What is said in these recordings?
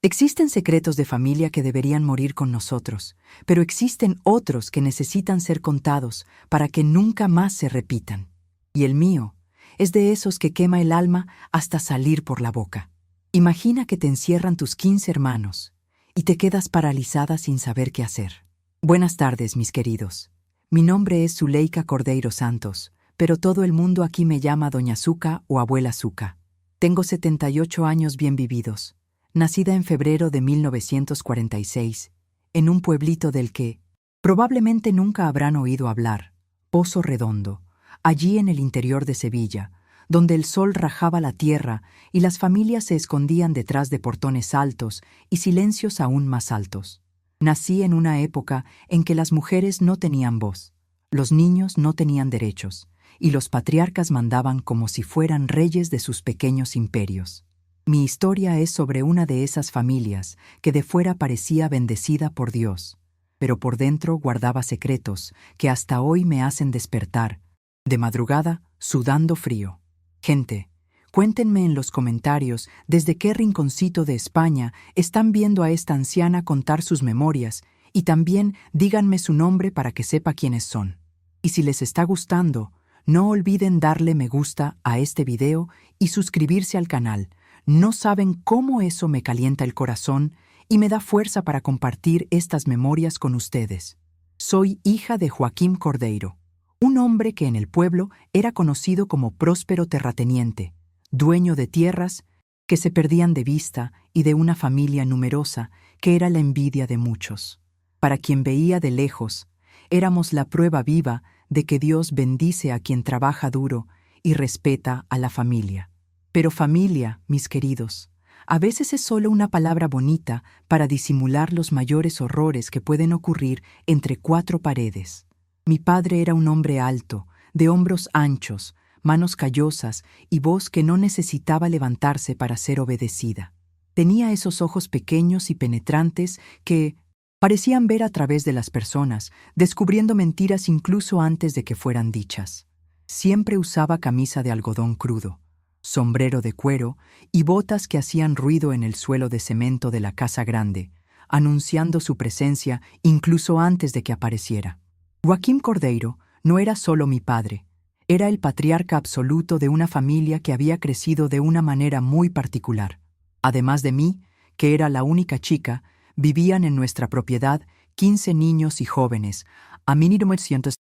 Existen secretos de familia que deberían morir con nosotros, pero existen otros que necesitan ser contados para que nunca más se repitan. Y el mío es de esos que quema el alma hasta salir por la boca. Imagina que te encierran tus 15 hermanos y te quedas paralizada sin saber qué hacer. Buenas tardes, mis queridos. Mi nombre es Zuleika Cordeiro Santos, pero todo el mundo aquí me llama Doña Zuca o Abuela Zuca. Tengo 78 años bien vividos. Nacida en febrero de 1946, en un pueblito del que probablemente nunca habrán oído hablar, Pozo Redondo, allí en el interior de Sevilla, donde el sol rajaba la tierra y las familias se escondían detrás de portones altos y silencios aún más altos. Nací en una época en que las mujeres no tenían voz, los niños no tenían derechos, y los patriarcas mandaban como si fueran reyes de sus pequeños imperios. Mi historia es sobre una de esas familias que de fuera parecía bendecida por Dios, pero por dentro guardaba secretos que hasta hoy me hacen despertar, de madrugada, sudando frío. Gente, cuéntenme en los comentarios desde qué rinconcito de España están viendo a esta anciana contar sus memorias y también díganme su nombre para que sepa quiénes son. Y si les está gustando, no olviden darle me gusta a este video y suscribirse al canal. No saben cómo eso me calienta el corazón y me da fuerza para compartir estas memorias con ustedes. Soy hija de Joaquín Cordeiro, un hombre que en el pueblo era conocido como próspero terrateniente, dueño de tierras que se perdían de vista y de una familia numerosa que era la envidia de muchos. Para quien veía de lejos, éramos la prueba viva de que Dios bendice a quien trabaja duro y respeta a la familia. Pero familia, mis queridos, a veces es solo una palabra bonita para disimular los mayores horrores que pueden ocurrir entre cuatro paredes. Mi padre era un hombre alto, de hombros anchos, manos callosas y voz que no necesitaba levantarse para ser obedecida. Tenía esos ojos pequeños y penetrantes que parecían ver a través de las personas, descubriendo mentiras incluso antes de que fueran dichas. Siempre usaba camisa de algodón crudo, sombrero de cuero y botas que hacían ruido en el suelo de cemento de la casa grande, anunciando su presencia incluso antes de que apareciera. Joaquín Cordeiro no era solo mi padre, era el patriarca absoluto de una familia que había crecido de una manera muy particular. Además de mí, que era la única chica, vivían en nuestra propiedad 15 niños y jóvenes, a 1900,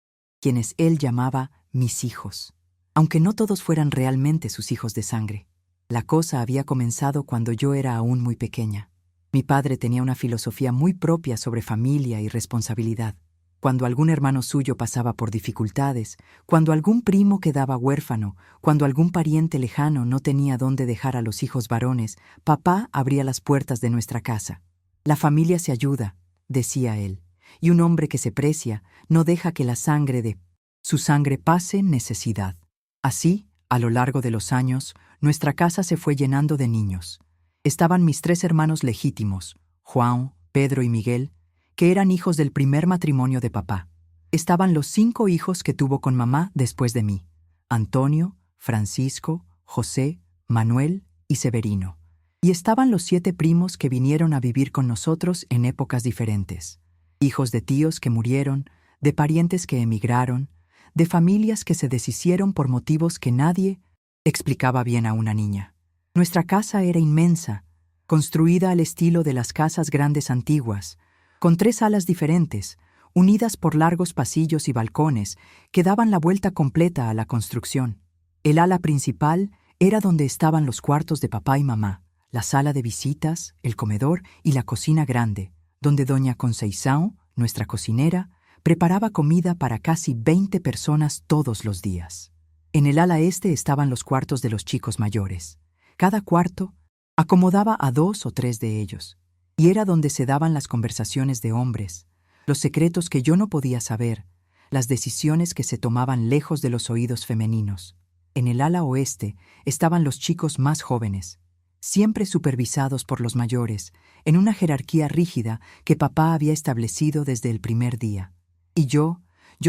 quienes él llamaba mis hijos. Aunque no todos fueran realmente sus hijos de sangre. La cosa había comenzado cuando yo era aún muy pequeña. Mi padre tenía una filosofía muy propia sobre familia y responsabilidad. Cuando algún hermano suyo pasaba por dificultades, cuando algún primo quedaba huérfano, cuando algún pariente lejano no tenía dónde dejar a los hijos varones, papá abría las puertas de nuestra casa. La familia se ayuda, decía él, y un hombre que se precia no deja que la sangre de su sangre pase necesidad. Así, a lo largo de los años, nuestra casa se fue llenando de niños. Estaban mis 3 hermanos legítimos, Juan, Pedro y Miguel, que eran hijos del primer matrimonio de papá. Estaban los 5 hijos que tuvo con mamá después de mí, Antonio, Francisco, José, Manuel y Severino. Y estaban los 7 primos que vinieron a vivir con nosotros en épocas diferentes. Hijos de tíos que murieron, de parientes que emigraron, de familias que se deshicieron por motivos que nadie explicaba bien a una niña. Nuestra casa era inmensa, construida al estilo de las casas grandes antiguas, con 3 alas diferentes, unidas por largos pasillos y balcones que daban la vuelta completa a la construcción. El ala principal era donde estaban los cuartos de papá y mamá, la sala de visitas, el comedor y la cocina grande, donde doña Conceição, nuestra cocinera, preparaba comida para casi 20 personas todos los días. En el ala este estaban los cuartos de los chicos mayores. Cada cuarto acomodaba a 2 o 3 de ellos, y era donde se daban las conversaciones de hombres, los secretos que yo no podía saber, las decisiones que se tomaban lejos de los oídos femeninos. En el ala oeste estaban los chicos más jóvenes, siempre supervisados por los mayores, en una jerarquía rígida que papá había establecido desde el primer día. Y yo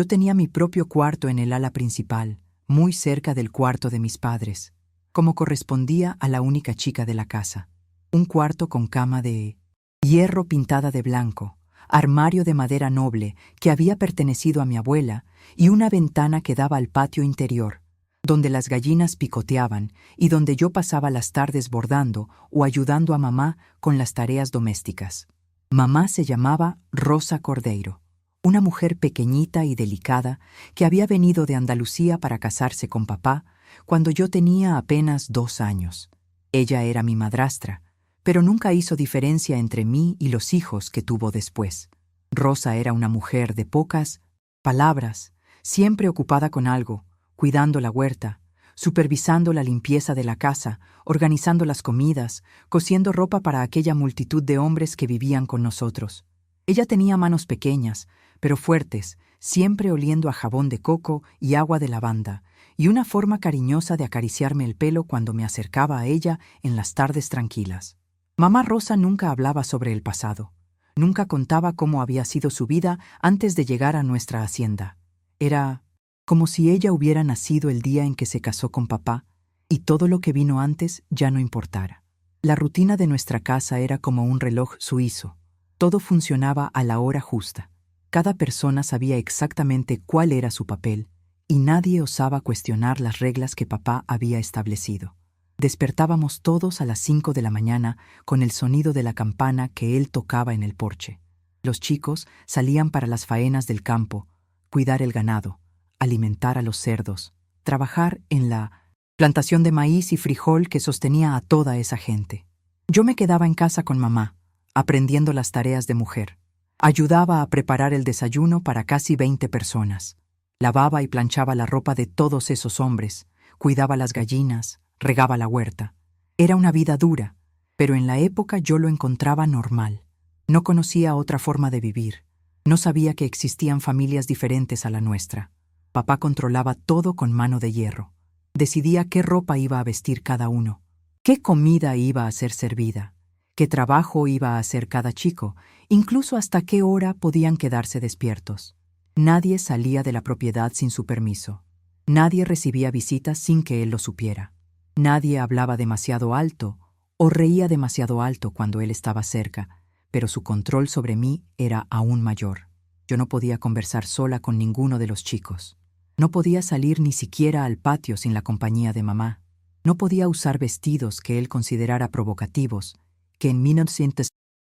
tenía mi propio cuarto en el ala principal, muy cerca del cuarto de mis padres, como correspondía a la única chica de la casa. Un cuarto con cama de hierro pintada de blanco, armario de madera noble que había pertenecido a mi abuela y una ventana que daba al patio interior, donde las gallinas picoteaban y donde yo pasaba las tardes bordando o ayudando a mamá con las tareas domésticas. Mamá se llamaba Rosa Cordeiro, una mujer pequeñita y delicada que había venido de Andalucía para casarse con papá cuando yo tenía apenas 2 años. Ella era mi madrastra, pero nunca hizo diferencia entre mí y los hijos que tuvo después. Rosa era una mujer de pocas palabras, siempre ocupada con algo, cuidando la huerta, supervisando la limpieza de la casa, organizando las comidas, cosiendo ropa para aquella multitud de hombres que vivían con nosotros. Ella tenía manos pequeñas, pero fuertes, siempre oliendo a jabón de coco y agua de lavanda, y una forma cariñosa de acariciarme el pelo cuando me acercaba a ella en las tardes tranquilas. Mamá Rosa nunca hablaba sobre el pasado. Nunca contaba cómo había sido su vida antes de llegar a nuestra hacienda. Era como si ella hubiera nacido el día en que se casó con papá y todo lo que vino antes ya no importara. La rutina de nuestra casa era como un reloj suizo. Todo funcionaba a la hora justa. Cada persona sabía exactamente cuál era su papel y nadie osaba cuestionar las reglas que papá había establecido. Despertábamos todos a las 5 de la mañana con el sonido de la campana que él tocaba en el porche. Los chicos salían para las faenas del campo, cuidar el ganado, alimentar a los cerdos, trabajar en la plantación de maíz y frijol que sostenía a toda esa gente. Yo me quedaba en casa con mamá, aprendiendo las tareas de mujer. Ayudaba a preparar el desayuno para casi 20 personas. Lavaba y planchaba la ropa de todos esos hombres, cuidaba las gallinas, regaba la huerta. Era una vida dura, pero en la época yo lo encontraba normal. No conocía otra forma de vivir. No sabía que existían familias diferentes a la nuestra. Papá controlaba todo con mano de hierro. Decidía qué ropa iba a vestir cada uno, qué comida iba a ser servida, qué trabajo iba a hacer cada chico, incluso hasta qué hora podían quedarse despiertos. Nadie salía de la propiedad sin su permiso. Nadie recibía visitas sin que él lo supiera. Nadie hablaba demasiado alto o reía demasiado alto cuando él estaba cerca, pero su control sobre mí era aún mayor. Yo no podía conversar sola con ninguno de los chicos. No podía salir ni siquiera al patio sin la compañía de mamá. No podía usar vestidos que él considerara provocativos, que en 1900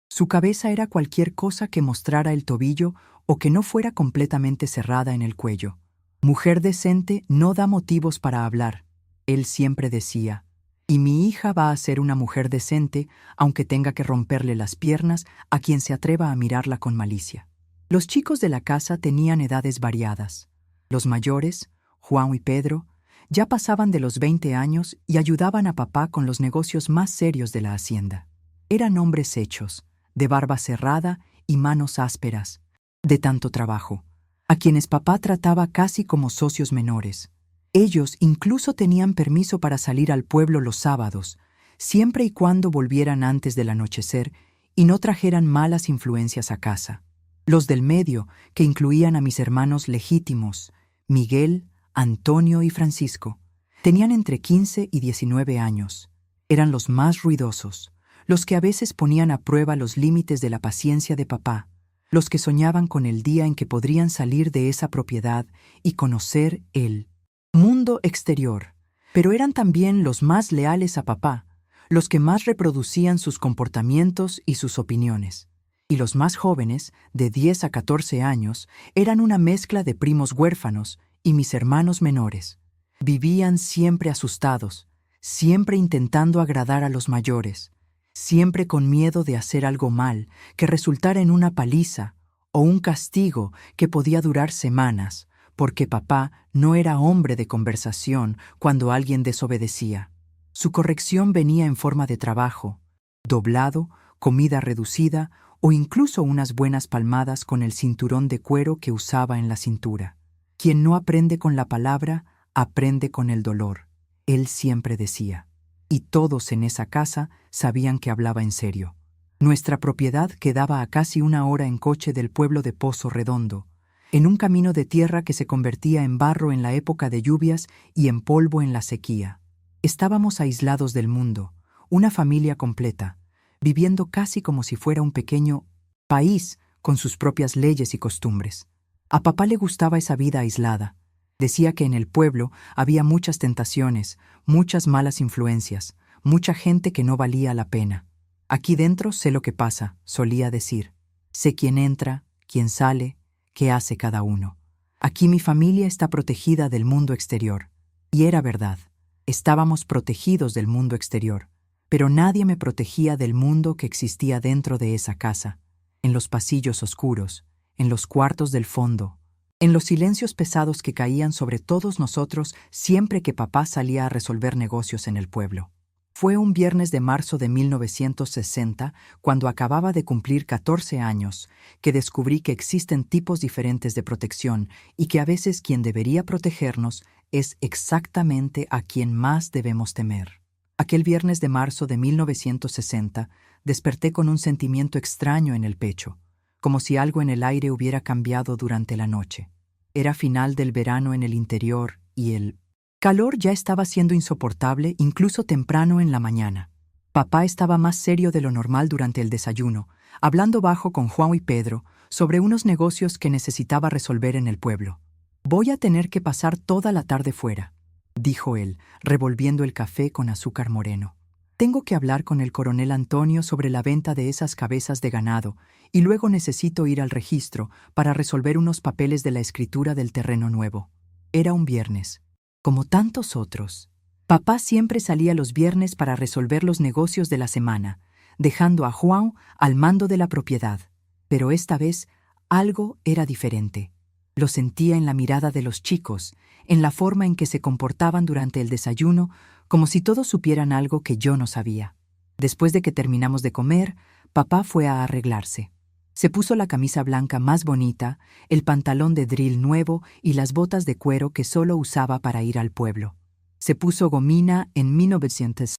su cabeza era cualquier cosa que mostrara el tobillo o que no fuera completamente cerrada en el cuello. Mujer decente no da motivos para hablar. Él siempre decía, y mi hija va a ser una mujer decente, aunque tenga que romperle las piernas a quien se atreva a mirarla con malicia. Los chicos de la casa tenían edades variadas. Los mayores, Juan y Pedro, ya pasaban de los 20 años y ayudaban a papá con los negocios más serios de la hacienda. Eran hombres hechos, de barba cerrada y manos ásperas, de tanto trabajo, a quienes papá trataba casi como socios menores. Ellos incluso tenían permiso para salir al pueblo los sábados, siempre y cuando volvieran antes del anochecer y no trajeran malas influencias a casa. Los del medio, que incluían a mis hermanos legítimos, Miguel, Antonio y Francisco, tenían entre 15 y 19 años. Eran los más ruidosos, los que a veces ponían a prueba los límites de la paciencia de papá, los que soñaban con el día en que podrían salir de esa propiedad y conocer el mundo exterior, pero eran también los más leales a papá, los que más reproducían sus comportamientos y sus opiniones. Y los más jóvenes, de 10 a 14 años, eran una mezcla de primos huérfanos y mis hermanos menores. Vivían siempre asustados, siempre intentando agradar a los mayores, siempre con miedo de hacer algo mal que resultara en una paliza o un castigo que podía durar semanas, porque papá no era hombre de conversación cuando alguien desobedecía. Su corrección venía en forma de trabajo, doblado, comida reducida o incluso unas buenas palmadas con el cinturón de cuero que usaba en la cintura. Quien no aprende con la palabra, aprende con el dolor, él siempre decía. Y todos en esa casa sabían que hablaba en serio. Nuestra propiedad quedaba a casi 1 hora en coche del pueblo de Pozo Redondo, en un camino de tierra que se convertía en barro en la época de lluvias y en polvo en la sequía. Estábamos aislados del mundo, una familia completa, viviendo casi como si fuera un pequeño país con sus propias leyes y costumbres. A papá le gustaba esa vida aislada. Decía que en el pueblo había muchas tentaciones, muchas malas influencias, mucha gente que no valía la pena. Aquí dentro sé lo que pasa, solía decir. Sé quién entra, quién sale, qué hace cada uno. Aquí mi familia está protegida del mundo exterior. Y era verdad. Estábamos protegidos del mundo exterior, pero nadie me protegía del mundo que existía dentro de esa casa, en los pasillos oscuros, en los cuartos del fondo, en los silencios pesados que caían sobre todos nosotros siempre que papá salía a resolver negocios en el pueblo. Fue un viernes de marzo de 1960, cuando acababa de cumplir 14 años, que descubrí que existen tipos diferentes de protección y que a veces quien debería protegernos es exactamente a quien más debemos temer. Aquel viernes de marzo de 1960 desperté con un sentimiento extraño en el pecho, como si algo en el aire hubiera cambiado durante la noche. Era final del verano en el interior y el calor ya estaba siendo insoportable incluso temprano en la mañana. Papá estaba más serio de lo normal durante el desayuno, hablando bajo con Juan y Pedro sobre unos negocios que necesitaba resolver en el pueblo. «Voy a tener que pasar toda la tarde fuera», dijo él, revolviendo el café con azúcar moreno. «Tengo que hablar con el coronel Antonio sobre la venta de esas cabezas de ganado y luego necesito ir al registro para resolver unos papeles de la escritura del terreno nuevo». Era un viernes. Como tantos otros, papá siempre salía los viernes para resolver los negocios de la semana, dejando a Juan al mando de la propiedad. Pero esta vez algo era diferente. Lo sentía en la mirada de los chicos, en la forma en que se comportaban durante el desayuno, como si todos supieran algo que yo no sabía. Después de que terminamos de comer, papá fue a arreglarse. Se puso la camisa blanca más bonita, el pantalón de drill nuevo y las botas de cuero que solo usaba para ir al pueblo. Se puso gomina en 1900,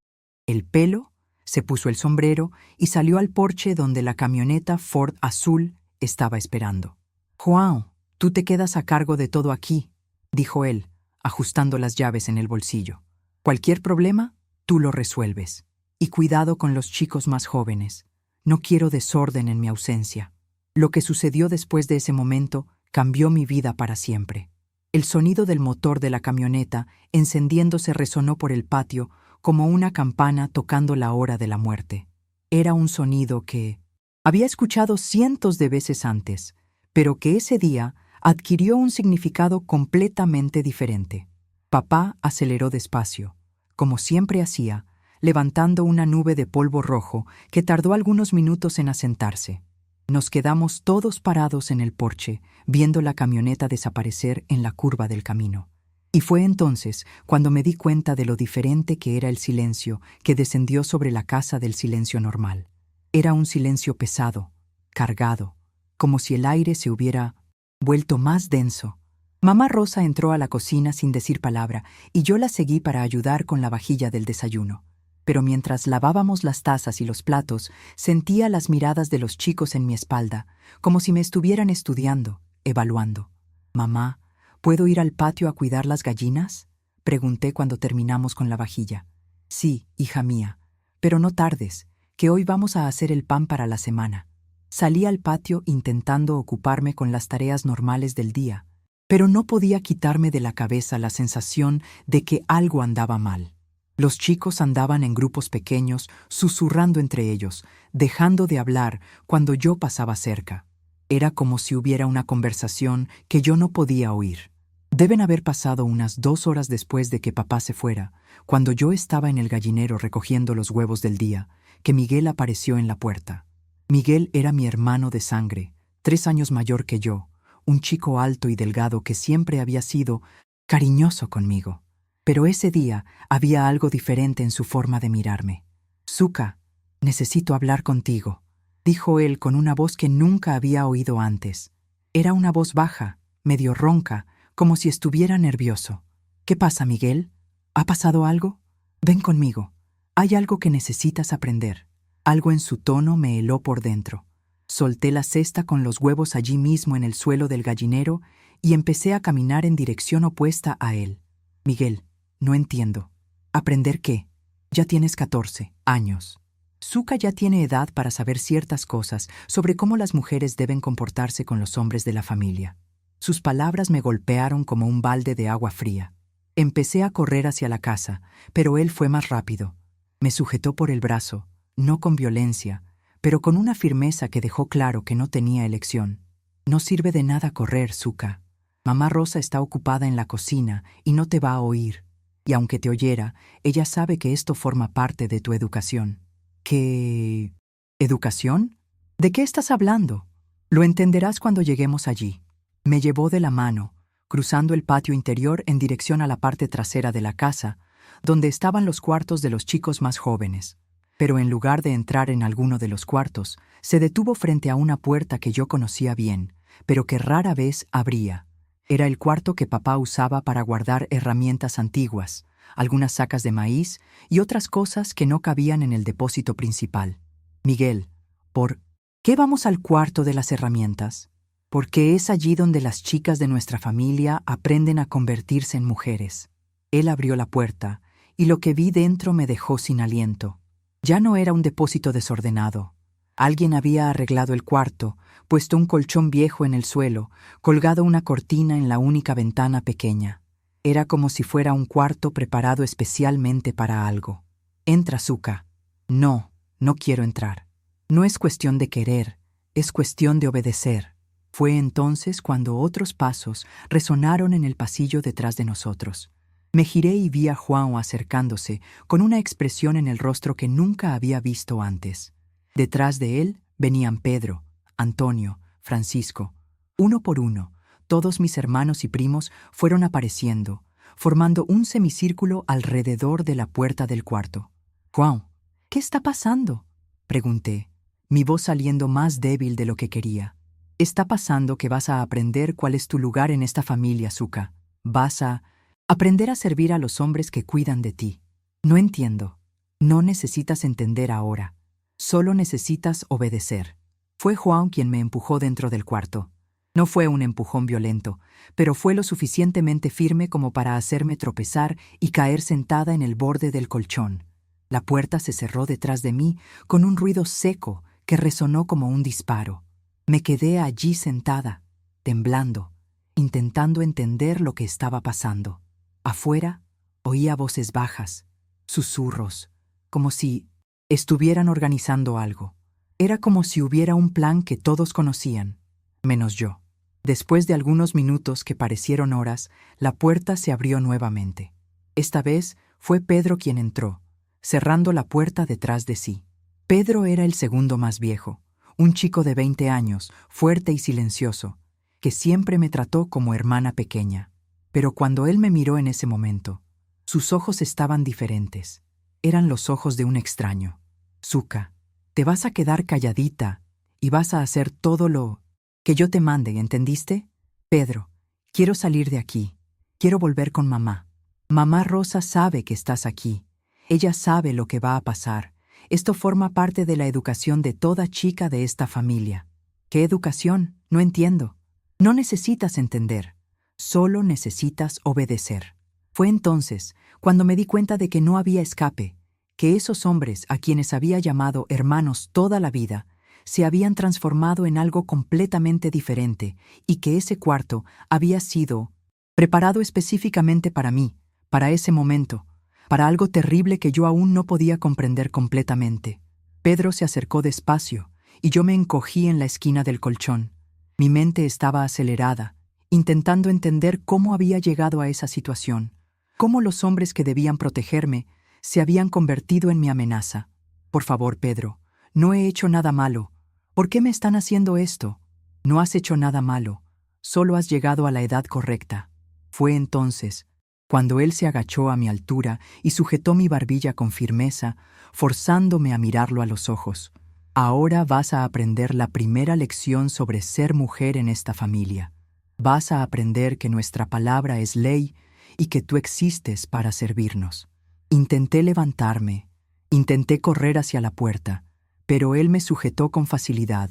el pelo, se puso el sombrero y salió al porche donde la camioneta Ford azul estaba esperando. «Juan, tú te quedas a cargo de todo aquí», dijo él, ajustando las llaves en el bolsillo. «Cualquier problema, tú lo resuelves. Y cuidado con los chicos más jóvenes. No quiero desorden en mi ausencia». Lo que sucedió después de ese momento cambió mi vida para siempre. El sonido del motor de la camioneta encendiéndose resonó por el patio como una campana tocando la hora de la muerte. Era un sonido que había escuchado cientos de veces antes, pero que ese día adquirió un significado completamente diferente. Papá aceleró despacio, como siempre hacía, levantando una nube de polvo rojo que tardó algunos minutos en asentarse. Nos quedamos todos parados en el porche, viendo la camioneta desaparecer en la curva del camino. Y fue entonces cuando me di cuenta de lo diferente que era el silencio que descendió sobre la casa del silencio normal. Era un silencio pesado, cargado, como si el aire se hubiera vuelto más denso. Mamá Rosa entró a la cocina sin decir palabra y yo la seguí para ayudar con la vajilla del desayuno. Pero mientras lavábamos las tazas y los platos, sentía las miradas de los chicos en mi espalda, como si me estuvieran estudiando, evaluando. «Mamá, ¿puedo ir al patio a cuidar las gallinas?», pregunté cuando terminamos con la vajilla. «Sí, hija mía, pero no tardes, que hoy vamos a hacer el pan para la semana». Salí al patio intentando ocuparme con las tareas normales del día, pero no podía quitarme de la cabeza la sensación de que algo andaba mal. Los chicos andaban en grupos pequeños, susurrando entre ellos, dejando de hablar cuando yo pasaba cerca. Era como si hubiera una conversación que yo no podía oír. Deben haber pasado unas 2 horas después de que papá se fuera, cuando yo estaba en el gallinero recogiendo los huevos del día, que Miguel apareció en la puerta. Miguel era mi hermano de sangre, 3 años mayor que yo, un chico alto y delgado que siempre había sido cariñoso conmigo. Pero ese día había algo diferente en su forma de mirarme. «Zuka, necesito hablar contigo», dijo él con una voz que nunca había oído antes. Era una voz baja, medio ronca, como si estuviera nervioso. «¿Qué pasa, Miguel? ¿Ha pasado algo? Ven conmigo. Hay algo que necesitas aprender». Algo en su tono me heló por dentro. Solté la cesta con los huevos allí mismo en el suelo del gallinero y empecé a caminar en dirección opuesta a él. «Miguel, no entiendo. ¿Aprender qué? Ya tienes 14 años. Zuka ya tiene edad para saber ciertas cosas sobre cómo las mujeres deben comportarse con los hombres de la familia. Sus palabras me golpearon como un balde de agua fría. Empecé a correr hacia la casa, pero él fue más rápido. Me sujetó por el brazo, no con violencia, pero con una firmeza que dejó claro que no tenía elección. No sirve de nada correr, Zuka. Mamá Rosa está ocupada en la cocina y no te va a oír. Y aunque te oyera, ella sabe que esto forma parte de tu educación. ¿Qué? ¿Educación? ¿De qué estás hablando? Lo entenderás cuando lleguemos allí. Me llevó de la mano, cruzando el patio interior en dirección a la parte trasera de la casa, donde estaban los cuartos de los chicos más jóvenes. Pero en lugar de entrar en alguno de los cuartos, se detuvo frente a una puerta que yo conocía bien, pero que rara vez abría. Era el cuarto que papá usaba para guardar herramientas antiguas, algunas sacas de maíz y otras cosas que no cabían en el depósito principal. Miguel, ¿por qué vamos al cuarto de las herramientas? Porque es allí donde las chicas de nuestra familia aprenden a convertirse en mujeres. Él abrió la puerta, y lo que vi dentro me dejó sin aliento. Ya no era un depósito desordenado. Alguien había arreglado el cuarto, puesto un colchón viejo en el suelo, colgado una cortina en la única ventana pequeña. Era como si fuera un cuarto preparado especialmente para algo. Entra, Zuka. No, no quiero entrar. No es cuestión de querer, es cuestión de obedecer. Fue entonces cuando otros pasos resonaron en el pasillo detrás de nosotros. Me giré y vi a Juan acercándose, con una expresión en el rostro que nunca había visto antes. Detrás de él venían Pedro, Antonio, Francisco. Uno por uno, todos mis hermanos y primos fueron apareciendo, formando un semicírculo alrededor de la puerta del cuarto. «Juan, ¿qué está pasando?», pregunté, mi voz saliendo más débil de lo que quería. «Está pasando que vas a aprender cuál es tu lugar en esta familia, Zuka. Vas a aprender a servir a los hombres que cuidan de ti. No entiendo. No necesitas entender ahora. Solo necesitas obedecer». Fue Juan quien me empujó dentro del cuarto. No fue un empujón violento, pero fue lo suficientemente firme como para hacerme tropezar y caer sentada en el borde del colchón. La puerta se cerró detrás de mí con un ruido seco que resonó como un disparo. Me quedé allí sentada, temblando, intentando entender lo que estaba pasando. Afuera oía voces bajas, susurros, como si estuvieran organizando algo. Era como si hubiera un plan que todos conocían, menos yo. Después de algunos minutos que parecieron horas, la puerta se abrió nuevamente. Esta vez fue Pedro quien entró, cerrando la puerta detrás de sí. Pedro era el segundo más viejo, un chico de 20 años, fuerte y silencioso, que siempre me trató como hermana pequeña. Pero cuando él me miró en ese momento, sus ojos estaban diferentes. Eran los ojos de un extraño. «Zuka, te vas a quedar calladita y vas a hacer todo lo que yo te mande, ¿entendiste? Pedro, quiero salir de aquí. Quiero volver con mamá. Mamá Rosa sabe que estás aquí. Ella sabe lo que va a pasar. Esto forma parte de la educación de toda chica de esta familia». «¿Qué educación? No entiendo». «No necesitas entender. Solo necesitas obedecer». Fue entonces cuando me di cuenta de que no había escape, que esos hombres a quienes había llamado hermanos toda la vida se habían transformado en algo completamente diferente y que ese cuarto había sido preparado específicamente para mí, para ese momento, para algo terrible que yo aún no podía comprender completamente. Pedro se acercó despacio y yo me encogí en la esquina del colchón. Mi mente estaba acelerada, intentando entender cómo había llegado a esa situación, cómo los hombres que debían protegerme se habían convertido en mi amenaza. «Por favor, Pedro, no he hecho nada malo. ¿Por qué me están haciendo esto?» «No has hecho nada malo, solo has llegado a la edad correcta». Fue entonces cuando él se agachó a mi altura y sujetó mi barbilla con firmeza, forzándome a mirarlo a los ojos. «Ahora vas a aprender la primera lección sobre ser mujer en esta familia. Vas a aprender que nuestra palabra es ley y que tú existes para servirnos». Intenté levantarme, intenté correr hacia la puerta, pero él me sujetó con facilidad.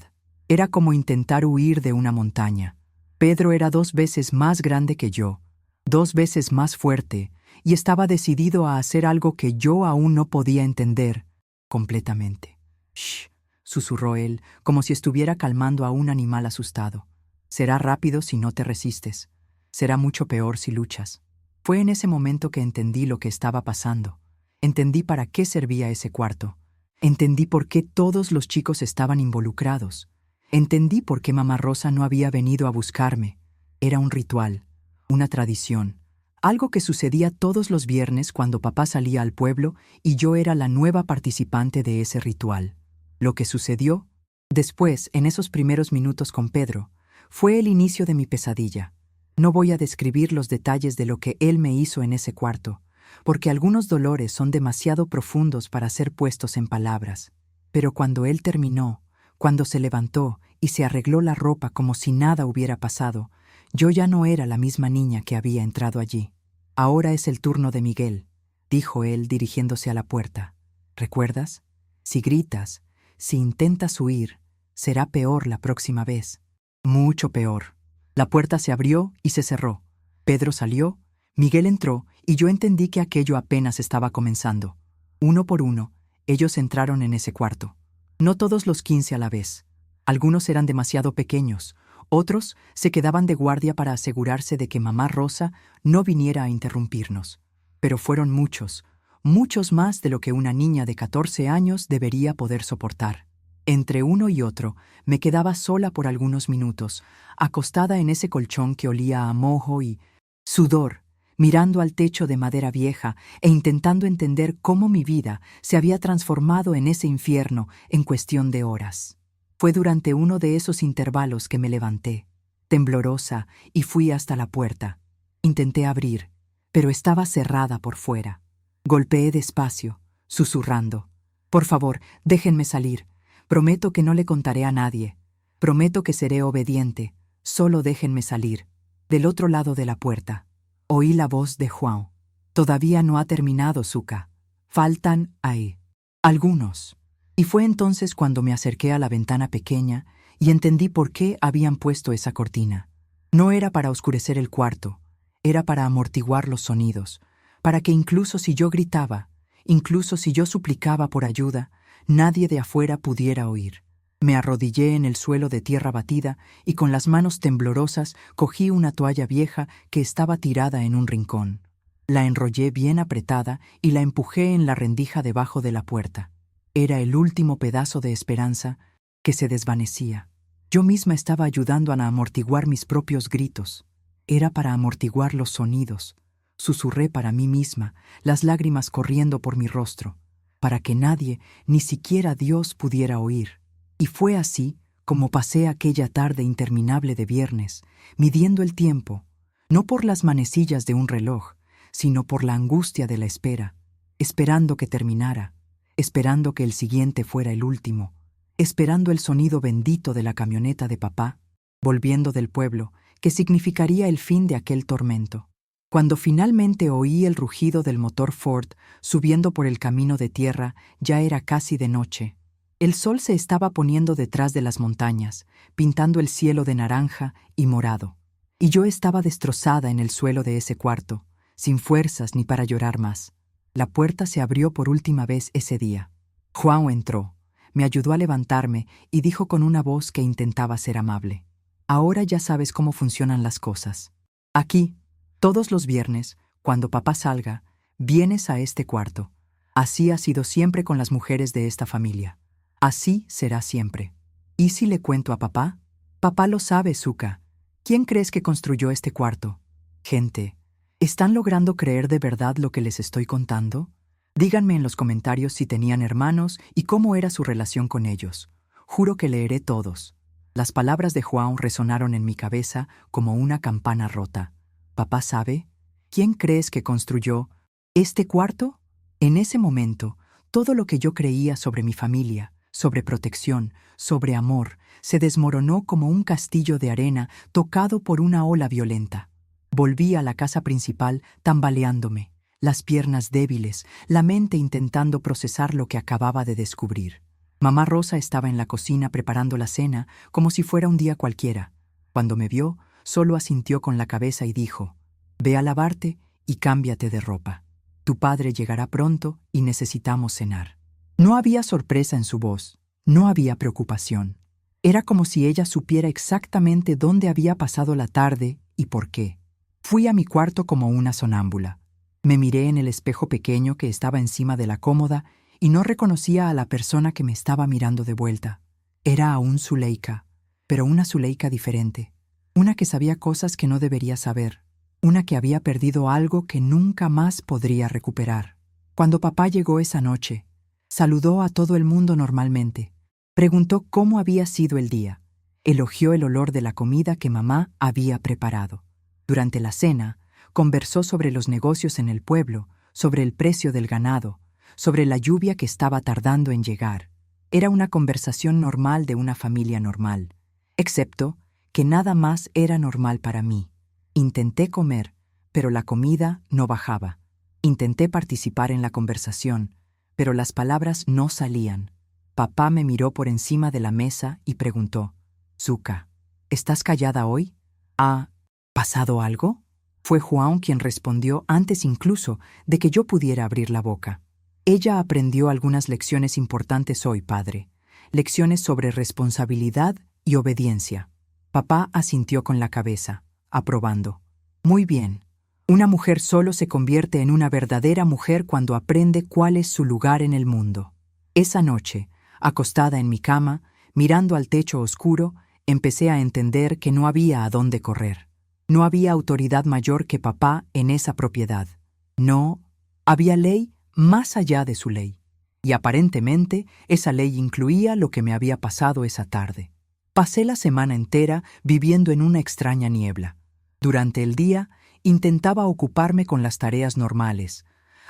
Era como intentar huir de una montaña. Pedro era 2 veces más grande que yo, 2 veces más fuerte, y estaba decidido a hacer algo que yo aún no podía entender completamente. Shh, susurró él, como si estuviera calmando a un animal asustado. Será rápido si no te resistes. Será mucho peor si luchas. Fue en ese momento que entendí lo que estaba pasando. Entendí para qué servía ese cuarto. Entendí por qué todos los chicos estaban involucrados. Entendí por qué mamá Rosa no había venido a buscarme. Era un ritual, una tradición, algo que sucedía todos los viernes cuando papá salía al pueblo y yo era la nueva participante de ese ritual. Lo que sucedió después, en esos primeros minutos con Pedro, fue el inicio de mi pesadilla. No voy a describir los detalles de lo que él me hizo en ese cuarto, porque algunos dolores son demasiado profundos para ser puestos en palabras. Pero cuando él terminó, cuando se levantó y se arregló la ropa como si nada hubiera pasado, yo ya no era la misma niña que había entrado allí. Ahora es el turno de Miguel, dijo él dirigiéndose a la puerta. ¿Recuerdas? Si gritas, si intentas huir, será peor la próxima vez. Mucho peor. La puerta se abrió y se cerró. Pedro salió, Miguel entró y yo entendí que aquello apenas estaba comenzando. Uno por uno, ellos entraron en ese cuarto. No todos los 15 a la vez. Algunos eran demasiado pequeños, otros se quedaban de guardia para asegurarse de que mamá Rosa no viniera a interrumpirnos. Pero fueron muchos, muchos más de lo que una niña de 14 años debería poder soportar. Entre uno y otro, me quedaba sola por algunos minutos, acostada en ese colchón que olía a mojo y sudor, mirando al techo de madera vieja e intentando entender cómo mi vida se había transformado en ese infierno en cuestión de horas. Fue durante uno de esos intervalos que me levanté, temblorosa, y fui hasta la puerta. Intenté abrir, pero estaba cerrada por fuera. Golpeé despacio, susurrando. «Por favor, déjenme salir. Prometo que no le contaré a nadie. Prometo que seré obediente. Solo déjenme salir». Del otro lado de la puerta, oí la voz de Juan. «Todavía no ha terminado, Zuka. Faltan ahí algunos». Y fue entonces cuando me acerqué a la ventana pequeña y entendí por qué habían puesto esa cortina. No era para oscurecer el cuarto, era para amortiguar los sonidos, para que incluso si yo gritaba, incluso si yo suplicaba por ayuda, nadie de afuera pudiera oír. Me arrodillé en el suelo de tierra batida y con las manos temblorosas cogí una toalla vieja que estaba tirada en un rincón. La enrollé bien apretada y la empujé en la rendija debajo de la puerta. Era el último pedazo de esperanza que se desvanecía. Yo misma estaba ayudando a amortiguar mis propios gritos. Era para amortiguar los sonidos. Susurré para mí misma, las lágrimas corriendo por mi rostro, para que nadie, ni siquiera Dios, pudiera oír. Y fue así como pasé aquella tarde interminable de viernes, midiendo el tiempo, no por las manecillas de un reloj, sino por la angustia de la espera, esperando que terminara, esperando que el siguiente fuera el último, esperando el sonido bendito de la camioneta de papá, volviendo del pueblo, que significaría el fin de aquel tormento. Cuando finalmente oí el rugido del motor Ford subiendo por el camino de tierra, ya era casi de noche. El sol se estaba poniendo detrás de las montañas, pintando el cielo de naranja y morado. Y yo estaba destrozada en el suelo de ese cuarto, sin fuerzas ni para llorar más. La puerta se abrió por última vez ese día. Juan entró, me ayudó a levantarme y dijo con una voz que intentaba ser amable: «Ahora ya sabes cómo funcionan las cosas. Aquí, todos los viernes, cuando papá salga, vienes a este cuarto. Así ha sido siempre con las mujeres de esta familia. Así será siempre. ¿Y si le cuento a papá? Papá lo sabe, Zuka. ¿Quién crees que construyó este cuarto? Gente, ¿están logrando creer de verdad lo que les estoy contando? Díganme en los comentarios si tenían hermanos y cómo era su relación con ellos. Juro que leeré todos». Las palabras de Juan resonaron en mi cabeza como una campana rota. ¿Papá sabe? ¿Quién crees que construyó este cuarto? En ese momento, todo lo que yo creía sobre mi familia, sobre protección, sobre amor, se desmoronó como un castillo de arena tocado por una ola violenta. Volví a la casa principal tambaleándome, las piernas débiles, la mente intentando procesar lo que acababa de descubrir. Mamá Rosa estaba en la cocina preparando la cena como si fuera un día cualquiera. Cuando me vio, solo asintió con la cabeza y dijo: «Ve a lavarte y cámbiate de ropa. Tu padre llegará pronto y necesitamos cenar». No había sorpresa en su voz, No había preocupación. Era como si ella supiera exactamente dónde había pasado la tarde y por qué. Fui a mi cuarto como una sonámbula. Me miré en el espejo pequeño que estaba encima de la cómoda y no reconocía a la persona que me estaba mirando de vuelta. Era aún Zuleika, pero una Zuleika diferente. Una que sabía cosas que no debería saber. Una que había perdido algo que nunca más podría recuperar. Cuando papá llegó esa noche, saludó a todo el mundo normalmente. Preguntó cómo había sido el día. Elogió el olor de la comida que mamá había preparado. Durante la cena, conversó sobre los negocios en el pueblo, sobre el precio del ganado, sobre la lluvia que estaba tardando en llegar. Era una conversación normal de una familia normal, excepto que nada más era normal para mí. Intenté comer, pero la comida no bajaba. Intenté participar en la conversación, pero las palabras no salían. Papá me miró por encima de la mesa y preguntó: «Zuka, ¿estás callada hoy? ¿Ha pasado algo?». Fue Juan quien respondió antes incluso de que yo pudiera abrir la boca. Ella aprendió algunas lecciones importantes hoy, padre. Lecciones sobre responsabilidad y obediencia. Papá asintió con la cabeza, aprobando. Muy bien. Una mujer solo se convierte en una verdadera mujer cuando aprende cuál es su lugar en el mundo. Esa noche, acostada en mi cama, mirando al techo oscuro, empecé a entender que no había a dónde correr. No había autoridad mayor que papá en esa propiedad. No había ley más allá de su ley. Y aparentemente esa ley incluía lo que me había pasado esa tarde. Pasé la semana entera viviendo en una extraña niebla. Durante el día intentaba ocuparme con las tareas normales,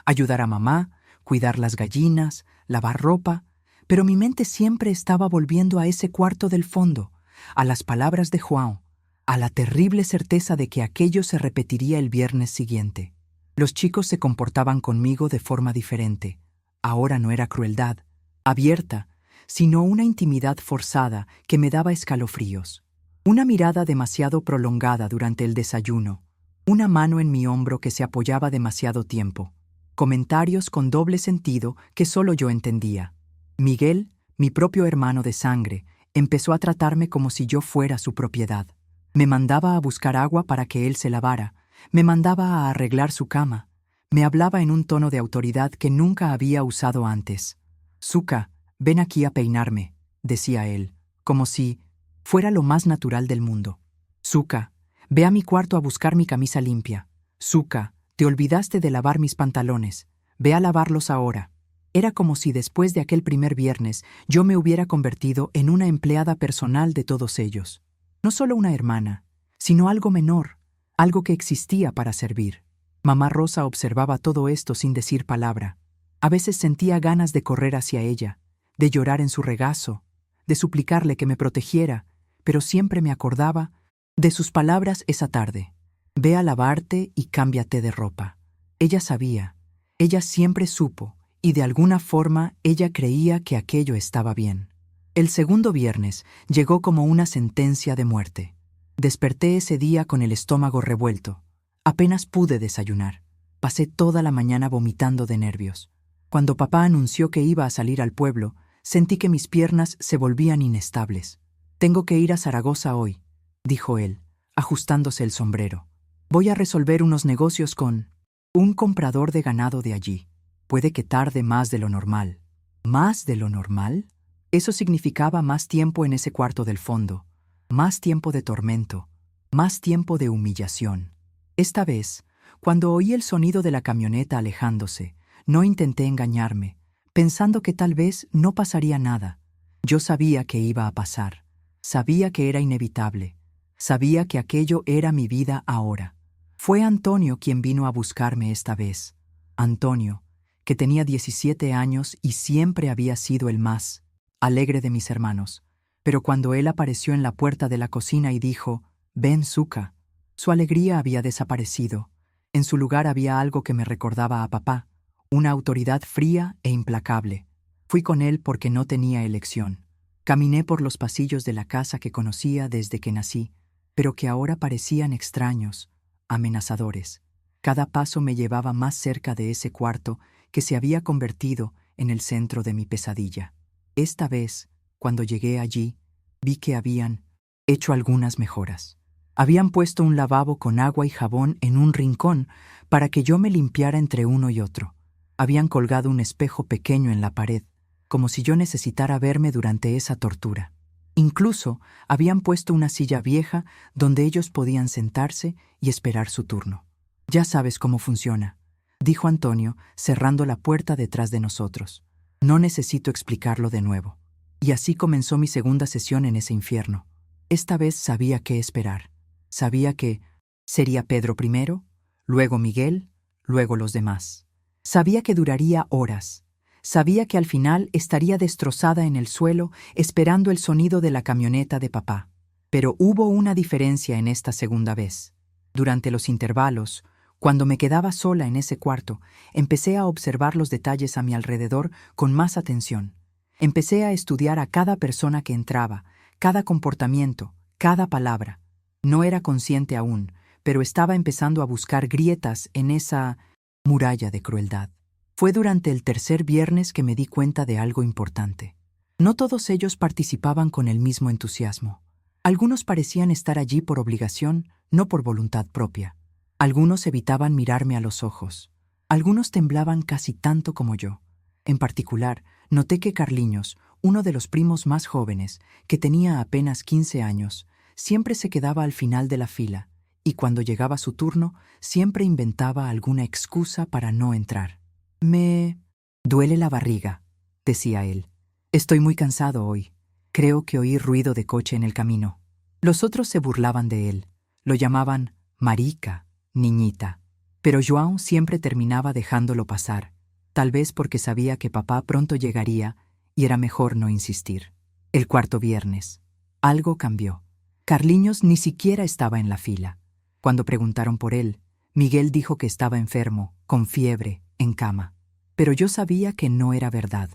ayudar a mamá, cuidar las gallinas, lavar ropa, pero mi mente siempre estaba volviendo a ese cuarto del fondo, a las palabras de Juan, a la terrible certeza de que aquello se repetiría el viernes siguiente. Los chicos se comportaban conmigo de forma diferente. Ahora no era crueldad, abierta, sino una intimidad forzada que me daba escalofríos. Una mirada demasiado prolongada durante el desayuno, una mano en mi hombro que se apoyaba demasiado tiempo, comentarios con doble sentido que solo yo entendía. Miguel, mi propio hermano de sangre, empezó a tratarme como si yo fuera su propiedad. Me mandaba a buscar agua para que él se lavara, me mandaba a arreglar su cama, me hablaba en un tono de autoridad que nunca había usado antes. «Zuka, ven aquí a peinarme», decía él, como si fuera lo más natural del mundo. «Zuka, ve a mi cuarto a buscar mi camisa limpia. Zuka, te olvidaste de lavar mis pantalones, ve a lavarlos ahora». Era como si después de aquel primer viernes yo me hubiera convertido en una empleada personal de todos ellos. No solo una hermana, sino algo menor, algo que existía para servir. Mamá Rosa observaba todo esto sin decir palabra. A veces sentía ganas de correr hacia ella, de llorar en su regazo, de suplicarle que me protegiera, pero siempre me acordaba de sus palabras esa tarde. «Ve a lavarte y cámbiate de ropa». Ella sabía, ella siempre supo, y de alguna forma ella creía que aquello estaba bien. El segundo viernes llegó como una sentencia de muerte. Desperté ese día con el estómago revuelto. Apenas pude desayunar. Pasé toda la mañana vomitando de nervios. Cuando papá anunció que iba a salir al pueblo, sentí que mis piernas se volvían inestables. «Tengo que ir a Zaragoza hoy», dijo él, ajustándose el sombrero. «Voy a resolver unos negocios con un comprador de ganado de allí. Puede que tarde más de lo normal». ¿Más de lo normal? Eso significaba más tiempo en ese cuarto del fondo, más tiempo de tormento, más tiempo de humillación. Esta vez, cuando oí el sonido de la camioneta alejándose, no intenté engañarme, pensando que tal vez no pasaría nada. Yo sabía que iba a pasar, sabía que era inevitable, sabía que aquello era mi vida ahora. Fue Antonio quien vino a buscarme esta vez. Antonio, que tenía 17 años y siempre había sido el más alegre de mis hermanos, pero cuando él apareció en la puerta de la cocina y dijo: «Ven, Zuka», su alegría había desaparecido. En su lugar había algo que me recordaba a papá, una autoridad fría e implacable. Fui con él porque no tenía elección. Caminé por los pasillos de la casa que conocía desde que nací, pero que ahora parecían extraños, amenazadores. Cada paso me llevaba más cerca de ese cuarto que se había convertido en el centro de mi pesadilla. Esta vez Cuando llegué allí, vi que habían hecho algunas mejoras. Habían puesto un lavabo con agua y jabón en un rincón para que yo me limpiara entre uno y otro. Habían colgado un espejo pequeño en la pared, como si yo necesitara verme durante esa tortura. Incluso habían puesto una silla vieja donde ellos podían sentarse y esperar su turno. «Ya sabes cómo funciona», dijo Antonio, cerrando la puerta detrás de nosotros. «No necesito explicarlo de nuevo». Y así comenzó mi segunda sesión en ese infierno. Esta vez sabía qué esperar. Sabía que sería Pedro primero, luego Miguel, luego los demás. Sabía que duraría horas. Sabía que al final estaría destrozada en el suelo esperando el sonido de la camioneta de papá. Pero hubo una diferencia en esta segunda vez. Durante los intervalos, cuando me quedaba sola en ese cuarto, empecé a observar los detalles a mi alrededor con más atención. Empecé a estudiar a cada persona que entraba, cada comportamiento, cada palabra. No era consciente aún, pero estaba empezando a buscar grietas en esa muralla de crueldad. Fue durante el tercer viernes que me di cuenta de algo importante. No todos ellos participaban con el mismo entusiasmo. Algunos parecían estar allí por obligación, no por voluntad propia. Algunos evitaban mirarme a los ojos. Algunos temblaban casi tanto como yo. En particular, noté que Carliños, uno de los primos más jóvenes, que tenía apenas 15 años, siempre se quedaba al final de la fila, y cuando llegaba su turno, siempre inventaba alguna excusa para no entrar. «Me duele la barriga», decía él. «Estoy muy cansado hoy. Creo que oí ruido de coche en el camino». Los otros se burlaban de él. Lo llamaban marica, niñita. Pero João siempre terminaba dejándolo pasar, tal vez porque sabía que papá pronto llegaría y era mejor no insistir. El cuarto viernes. Algo cambió. Carliños ni siquiera estaba en la fila. Cuando preguntaron por él, Miguel dijo que estaba enfermo, con fiebre, en cama. Pero yo sabía que no era verdad.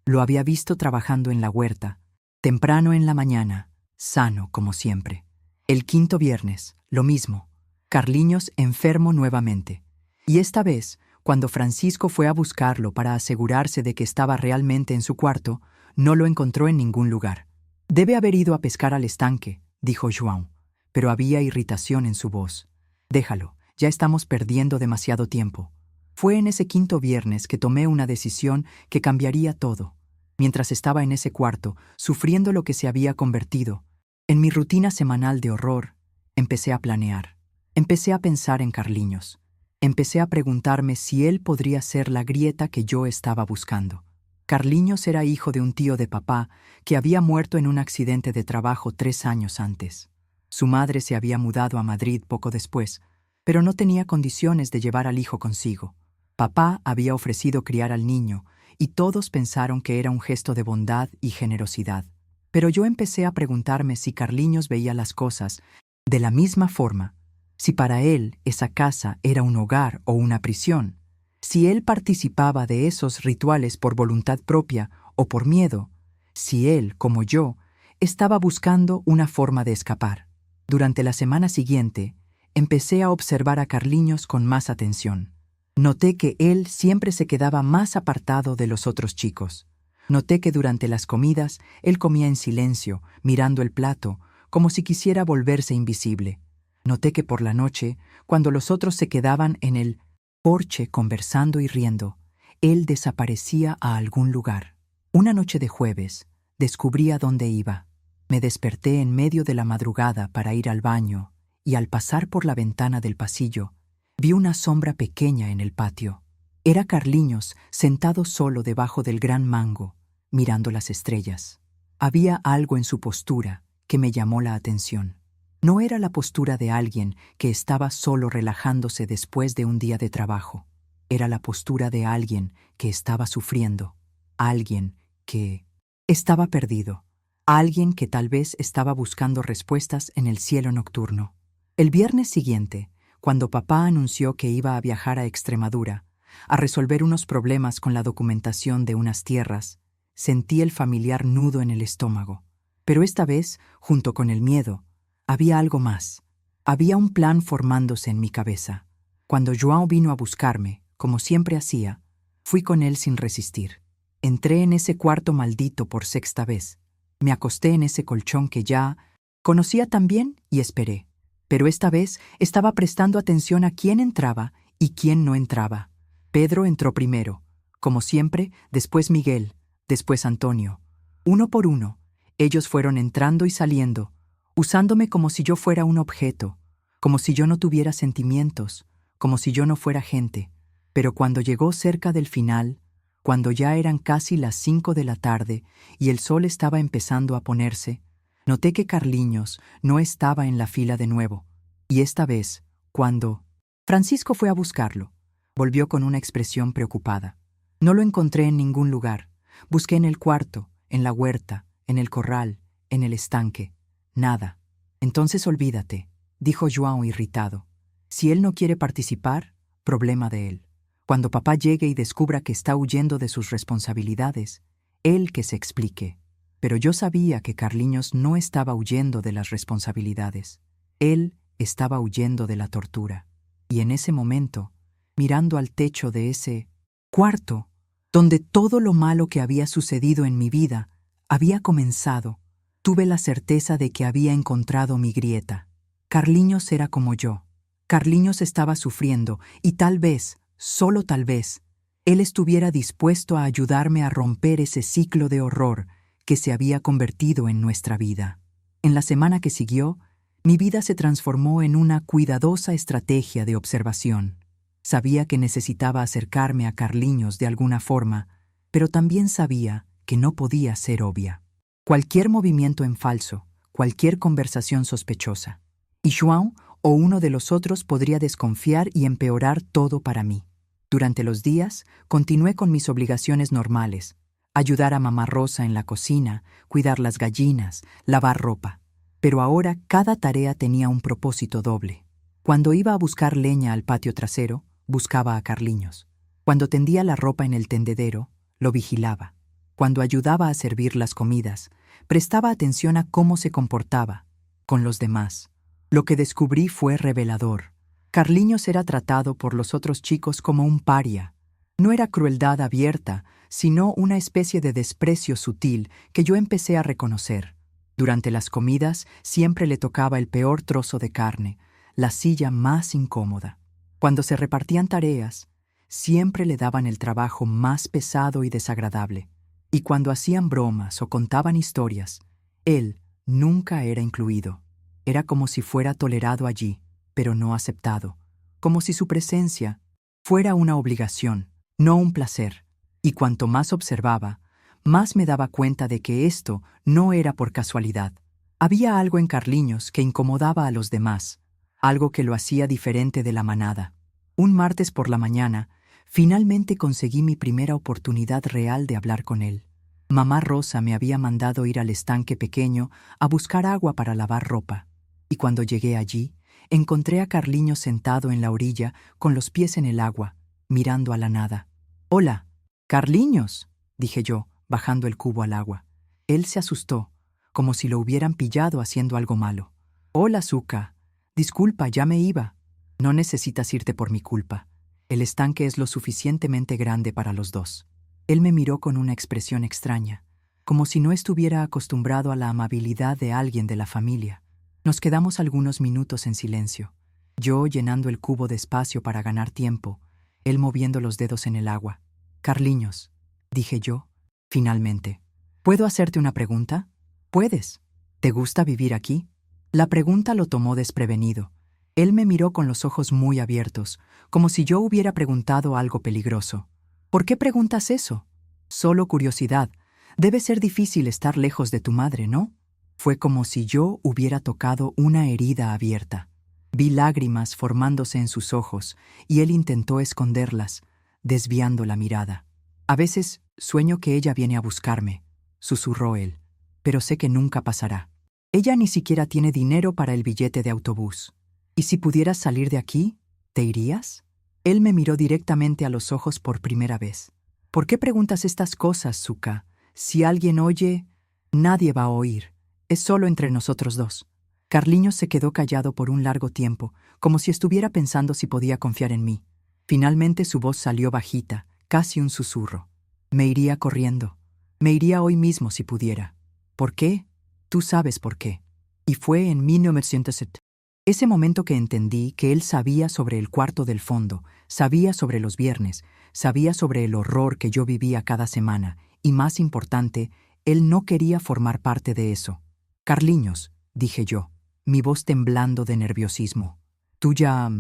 Lo había visto trabajando en la huerta, temprano en la mañana, sano como siempre. El quinto viernes, lo mismo. Carliños enfermo nuevamente. Y esta vez, cuando Francisco fue a buscarlo para asegurarse de que estaba realmente en su cuarto, no lo encontró en ningún lugar. «Debe haber ido a pescar al estanque», dijo João, pero había irritación en su voz. «Déjalo, ya estamos perdiendo demasiado tiempo». Fue en ese quinto viernes que tomé una decisión que cambiaría todo. Mientras estaba en ese cuarto, sufriendo lo que se había convertido, en mi rutina semanal de horror, empecé a planear. Empecé a pensar en Carliños. Empecé a preguntarme si él podría ser la grieta que yo estaba buscando. Carliños era hijo de un tío de papá que había muerto en un accidente de trabajo 3 años antes. Su madre se había mudado a Madrid poco después, pero no tenía condiciones de llevar al hijo consigo. Papá había ofrecido criar al niño, y todos pensaron que era un gesto de bondad y generosidad. Pero yo empecé a preguntarme si Carliños veía las cosas de la misma forma, si para él esa casa era un hogar o una prisión, si él participaba de esos rituales por voluntad propia o por miedo, si él, como yo, estaba buscando una forma de escapar. Durante la semana siguiente, empecé a observar a Carliños con más atención. Noté que él siempre se quedaba más apartado de los otros chicos. Noté que durante las comidas él comía en silencio, mirando el plato, como si quisiera volverse invisible. Noté que por la noche, cuando los otros se quedaban en el porche conversando y riendo, él desaparecía a algún lugar. Una noche de jueves, descubrí a dónde iba. Me desperté en medio de la madrugada para ir al baño y al pasar por la ventana del pasillo, vi una sombra pequeña en el patio. Era Carliños sentado solo debajo del gran mango, mirando las estrellas. Había algo en su postura que me llamó la atención. No era la postura de alguien que estaba solo relajándose después de un día de trabajo. Era la postura de alguien que estaba sufriendo, alguien que estaba perdido, alguien que tal vez estaba buscando respuestas en el cielo nocturno. El viernes siguiente, cuando papá anunció que iba a viajar a Extremadura, a resolver unos problemas con la documentación de unas tierras, sentí el familiar nudo en el estómago. Pero esta vez, junto con el miedo, había algo más. Había un plan formándose en mi cabeza. Cuando João vino a buscarme, como siempre hacía, fui con él sin resistir. Entré en ese cuarto maldito por 6ª vez. Me acosté en ese colchón que ya conocía tan bien y esperé. Pero esta vez estaba prestando atención a quién entraba y quién no entraba. Pedro entró primero, como siempre, después Miguel, después Antonio. Uno por uno, ellos fueron entrando y saliendo, usándome como si yo fuera un objeto, como si yo no tuviera sentimientos, como si yo no fuera gente. Pero cuando llegó cerca del final, cuando ya eran casi las 5 de la tarde y el sol estaba empezando a ponerse, noté que Carliños no estaba en la fila de nuevo. Y esta vez, cuando Francisco fue a buscarlo, volvió con una expresión preocupada. No lo encontré en ningún lugar. Busqué en el cuarto, en la huerta, en el corral, en el estanque. Nada. Entonces olvídate, dijo João irritado. Si él no quiere participar, problema de él. Cuando papá llegue y descubra que está huyendo de sus responsabilidades, él que se explique. Pero yo sabía que Carliños no estaba huyendo de las responsabilidades. Él estaba huyendo de la tortura. Y en ese momento, mirando al techo de ese cuarto, donde todo lo malo que había sucedido en mi vida había comenzado, tuve la certeza de que había encontrado mi grieta. Carliños era como yo. Carliños estaba sufriendo y tal vez, solo tal vez, él estuviera dispuesto a ayudarme a romper ese ciclo de horror que se había convertido en nuestra vida. En la semana que siguió, mi vida se transformó en una cuidadosa estrategia de observación. Sabía que necesitaba acercarme a Carliños de alguna forma, pero también sabía que no podía ser obvia. Cualquier movimiento en falso, cualquier conversación sospechosa. Y João o uno de los otros podría desconfiar y empeorar todo para mí. Durante los días, continué con mis obligaciones normales: ayudar a mamá Rosa en la cocina, cuidar las gallinas, lavar ropa. Pero ahora cada tarea tenía un propósito doble. Cuando iba a buscar leña al patio trasero, buscaba a Carliños. Cuando tendía la ropa en el tendedero, lo vigilaba. Cuando ayudaba a servir las comidas, prestaba atención a cómo se comportaba con los demás. Lo que descubrí fue revelador. Carliños era tratado por los otros chicos como un paria. No era crueldad abierta, sino una especie de desprecio sutil que yo empecé a reconocer. Durante las comidas siempre le tocaba el peor trozo de carne, la silla más incómoda. Cuando se repartían tareas, siempre le daban el trabajo más pesado y desagradable. Y cuando hacían bromas o contaban historias, él nunca era incluido. Era como si fuera tolerado allí, pero no aceptado. Como si su presencia fuera una obligación, no un placer. Y cuanto más observaba, más me daba cuenta de que esto no era por casualidad. Había algo en Carliños que incomodaba a los demás, algo que lo hacía diferente de la manada. Un martes por la mañana, finalmente conseguí mi primera oportunidad real de hablar con él. Mamá Rosa me había mandado ir al estanque pequeño a buscar agua para lavar ropa. Y cuando llegué allí, encontré a Carliños sentado en la orilla, con los pies en el agua, mirando a la nada. «Hola, Carliños», dije yo, bajando el cubo al agua. Él se asustó, como si lo hubieran pillado haciendo algo malo. «Hola, Zuka. Disculpa, ya me iba». «No necesitas irte por mi culpa. El estanque es lo suficientemente grande para los dos». Él me miró con una expresión extraña, como si no estuviera acostumbrado a la amabilidad de alguien de la familia. Nos quedamos algunos minutos en silencio, yo llenando el cubo despacio para ganar tiempo, él moviendo los dedos en el agua. «Carliños», dije yo, finalmente, «¿puedo hacerte una pregunta?» «Puedes. ¿Te gusta vivir aquí?» La pregunta lo tomó desprevenido. Él me miró con los ojos muy abiertos, como si yo hubiera preguntado algo peligroso. «¿Por qué preguntas eso?» «Solo curiosidad. Debe ser difícil estar lejos de tu madre, ¿no?» Fue como si yo hubiera tocado una herida abierta. Vi lágrimas formándose en sus ojos y él intentó esconderlas, desviando la mirada. «A veces sueño que ella viene a buscarme», susurró él, «pero sé que nunca pasará. Ella ni siquiera tiene dinero para el billete de autobús. ¿Y si pudieras salir de aquí, te irías?» Él me miró directamente a los ojos por primera vez. «¿Por qué preguntas estas cosas, Zuka? Si alguien oye, nadie va a oír. Es solo entre nosotros dos». Carliños se quedó callado por un largo tiempo, como si estuviera pensando si podía confiar en mí. Finalmente su voz salió bajita, casi un susurro. «Me iría corriendo. Me iría hoy mismo si pudiera». ¿Por qué? Tú sabes por qué. Y fue en 1907. Ese momento que entendí que él sabía sobre el cuarto del fondo, sabía sobre los viernes, sabía sobre el horror que yo vivía cada semana, y más importante, él no quería formar parte de eso. Carliños, dije yo, mi voz temblando de nerviosismo. ¿Tú ya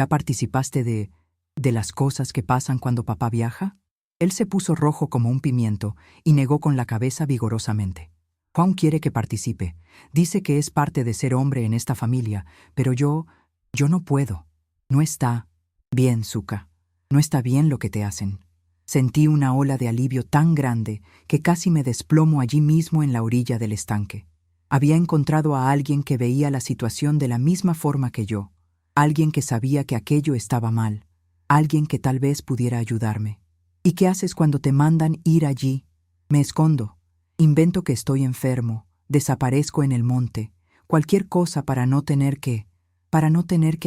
participaste de las cosas que pasan cuando papá viaja? Él se puso rojo como un pimiento y negó con la cabeza vigorosamente. Juan quiere que participe. Dice que es parte de ser hombre en esta familia, pero yo no puedo. No está bien, Zuka. No está bien lo que te hacen. Sentí una ola de alivio tan grande que casi me desplomo allí mismo en la orilla del estanque. Había encontrado a alguien que veía la situación de la misma forma que yo, alguien que sabía que aquello estaba mal, alguien que tal vez pudiera ayudarme. ¿Y qué haces cuando te mandan ir allí? Me escondo. Invento que estoy enfermo, desaparezco en el monte, cualquier cosa para no tener que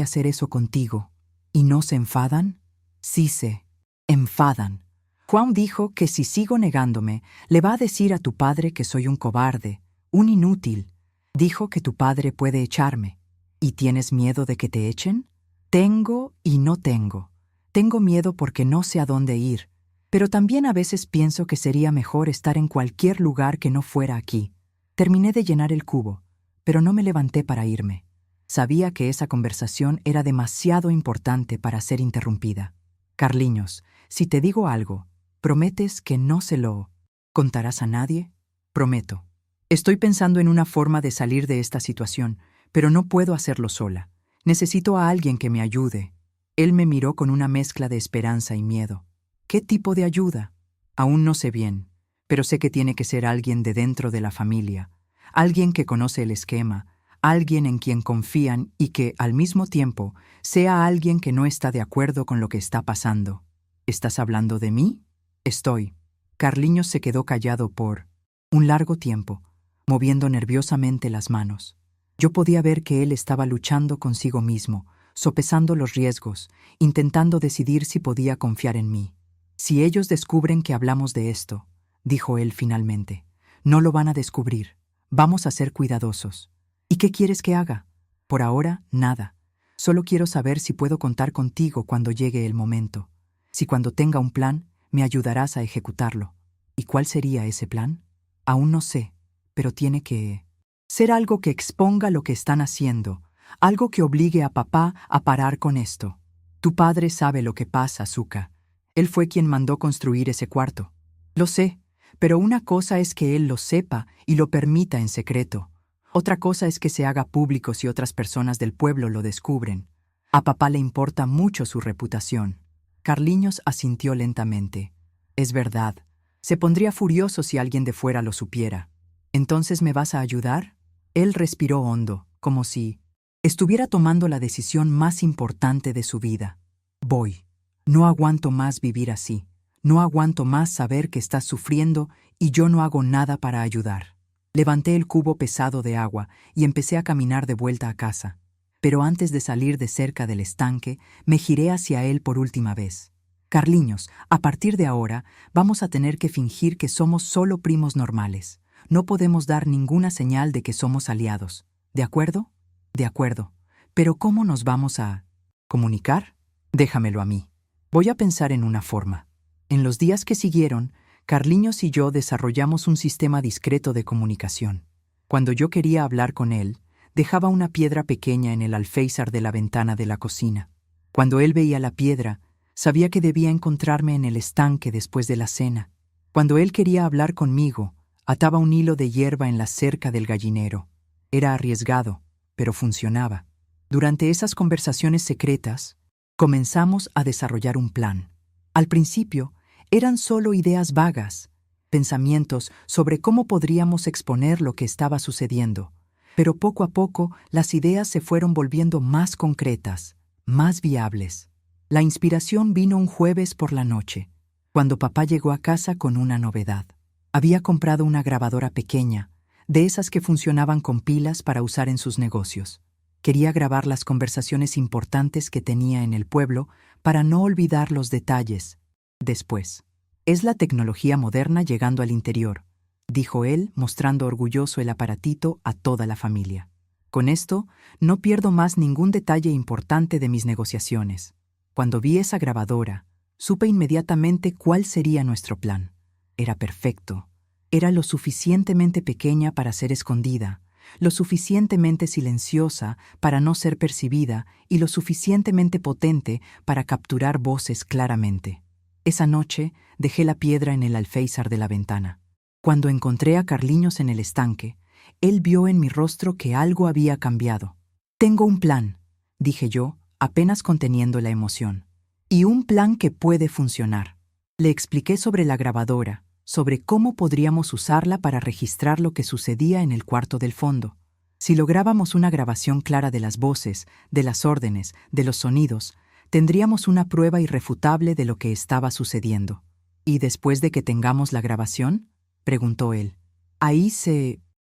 hacer eso contigo. ¿Y no se enfadan? Sí se enfadan. Juan dijo que si sigo negándome, le va a decir a tu padre que soy un cobarde, un inútil. Dijo que tu padre puede echarme. ¿Y tienes miedo de que te echen? Tengo y no tengo. Tengo miedo porque no sé a dónde ir. Pero también a veces pienso que sería mejor estar en cualquier lugar que no fuera aquí. Terminé de llenar el cubo, pero no me levanté para irme. Sabía que esa conversación era demasiado importante para ser interrumpida. Carliños, si te digo algo, ¿prometes que no se lo contarás a nadie? Prometo. Estoy pensando en una forma de salir de esta situación, pero no puedo hacerlo sola. Necesito a alguien que me ayude. Él me miró con una mezcla de esperanza y miedo. ¿Qué tipo de ayuda? Aún no sé bien, pero sé que tiene que ser alguien de dentro de la familia, alguien que conoce el esquema, alguien en quien confían y que, al mismo tiempo, sea alguien que no está de acuerdo con lo que está pasando. ¿Estás hablando de mí? Estoy. Carliños se quedó callado por un largo tiempo, moviendo nerviosamente las manos. Yo podía ver que él estaba luchando consigo mismo, sopesando los riesgos, intentando decidir si podía confiar en mí. Si ellos descubren que hablamos de esto, dijo él finalmente, no lo van a descubrir. Vamos a ser cuidadosos. ¿Y qué quieres que haga? Por ahora, nada. Solo quiero saber si puedo contar contigo cuando llegue el momento. Si cuando tenga un plan, me ayudarás a ejecutarlo. ¿Y cuál sería ese plan? Aún no sé, pero tiene que ser algo que exponga lo que están haciendo, algo que obligue a papá a parar con esto. Tu padre sabe lo que pasa, Zuka. Él fue quien mandó construir ese cuarto. Lo sé, pero una cosa es que él lo sepa y lo permita en secreto. Otra cosa es que se haga público si otras personas del pueblo lo descubren. A papá le importa mucho su reputación. Carliños asintió lentamente. Es verdad. Se pondría furioso si alguien de fuera lo supiera. ¿Entonces me vas a ayudar? Él respiró hondo, como si estuviera tomando la decisión más importante de su vida. Voy. No aguanto más vivir así. No aguanto más saber que estás sufriendo y yo no hago nada para ayudar. Levanté el cubo pesado de agua y empecé a caminar de vuelta a casa. Pero antes de salir de cerca del estanque, me giré hacia él por última vez. Carliños, a partir de ahora, vamos a tener que fingir que somos solo primos normales. No podemos dar ninguna señal de que somos aliados. ¿De acuerdo? De acuerdo. Pero ¿cómo nos vamos a comunicar? Déjamelo a mí. Voy a pensar en una forma. En los días que siguieron, Carliños y yo desarrollamos un sistema discreto de comunicación. Cuando yo quería hablar con él, dejaba una piedra pequeña en el alféizar de la ventana de la cocina. Cuando él veía la piedra, sabía que debía encontrarme en el estanque después de la cena. Cuando él quería hablar conmigo, ataba un hilo de hierba en la cerca del gallinero. Era arriesgado, pero funcionaba. Durante esas conversaciones secretas, comenzamos a desarrollar un plan. Al principio, eran solo ideas vagas, pensamientos sobre cómo podríamos exponer lo que estaba sucediendo. Pero poco a poco, las ideas se fueron volviendo más concretas, más viables. La inspiración vino un jueves por la noche, cuando papá llegó a casa con una novedad. Había comprado una grabadora pequeña, de esas que funcionaban con pilas para usar en sus negocios. Quería grabar las conversaciones importantes que tenía en el pueblo para no olvidar los detalles. Después. Es la tecnología moderna llegando al interior, dijo él, mostrando orgulloso el aparatito a toda la familia. Con esto, no pierdo más ningún detalle importante de mis negociaciones. Cuando vi esa grabadora, supe inmediatamente cuál sería nuestro plan. Era perfecto. Era lo suficientemente pequeña para ser escondida, lo suficientemente silenciosa para no ser percibida y lo suficientemente potente para capturar voces claramente. Esa noche dejé la piedra en el alféizar de la ventana. Cuando encontré a Carliños en el estanque, él vio en mi rostro que algo había cambiado. «Tengo un plan», dije yo, apenas conteniendo la emoción. «Y un plan que puede funcionar». Le expliqué sobre la grabadora, sobre cómo podríamos usarla para registrar lo que sucedía en el cuarto del fondo. Si lográbamos una grabación clara de las voces, de las órdenes, de los sonidos, tendríamos una prueba irrefutable de lo que estaba sucediendo. «¿Y después de que tengamos la grabación?», preguntó él.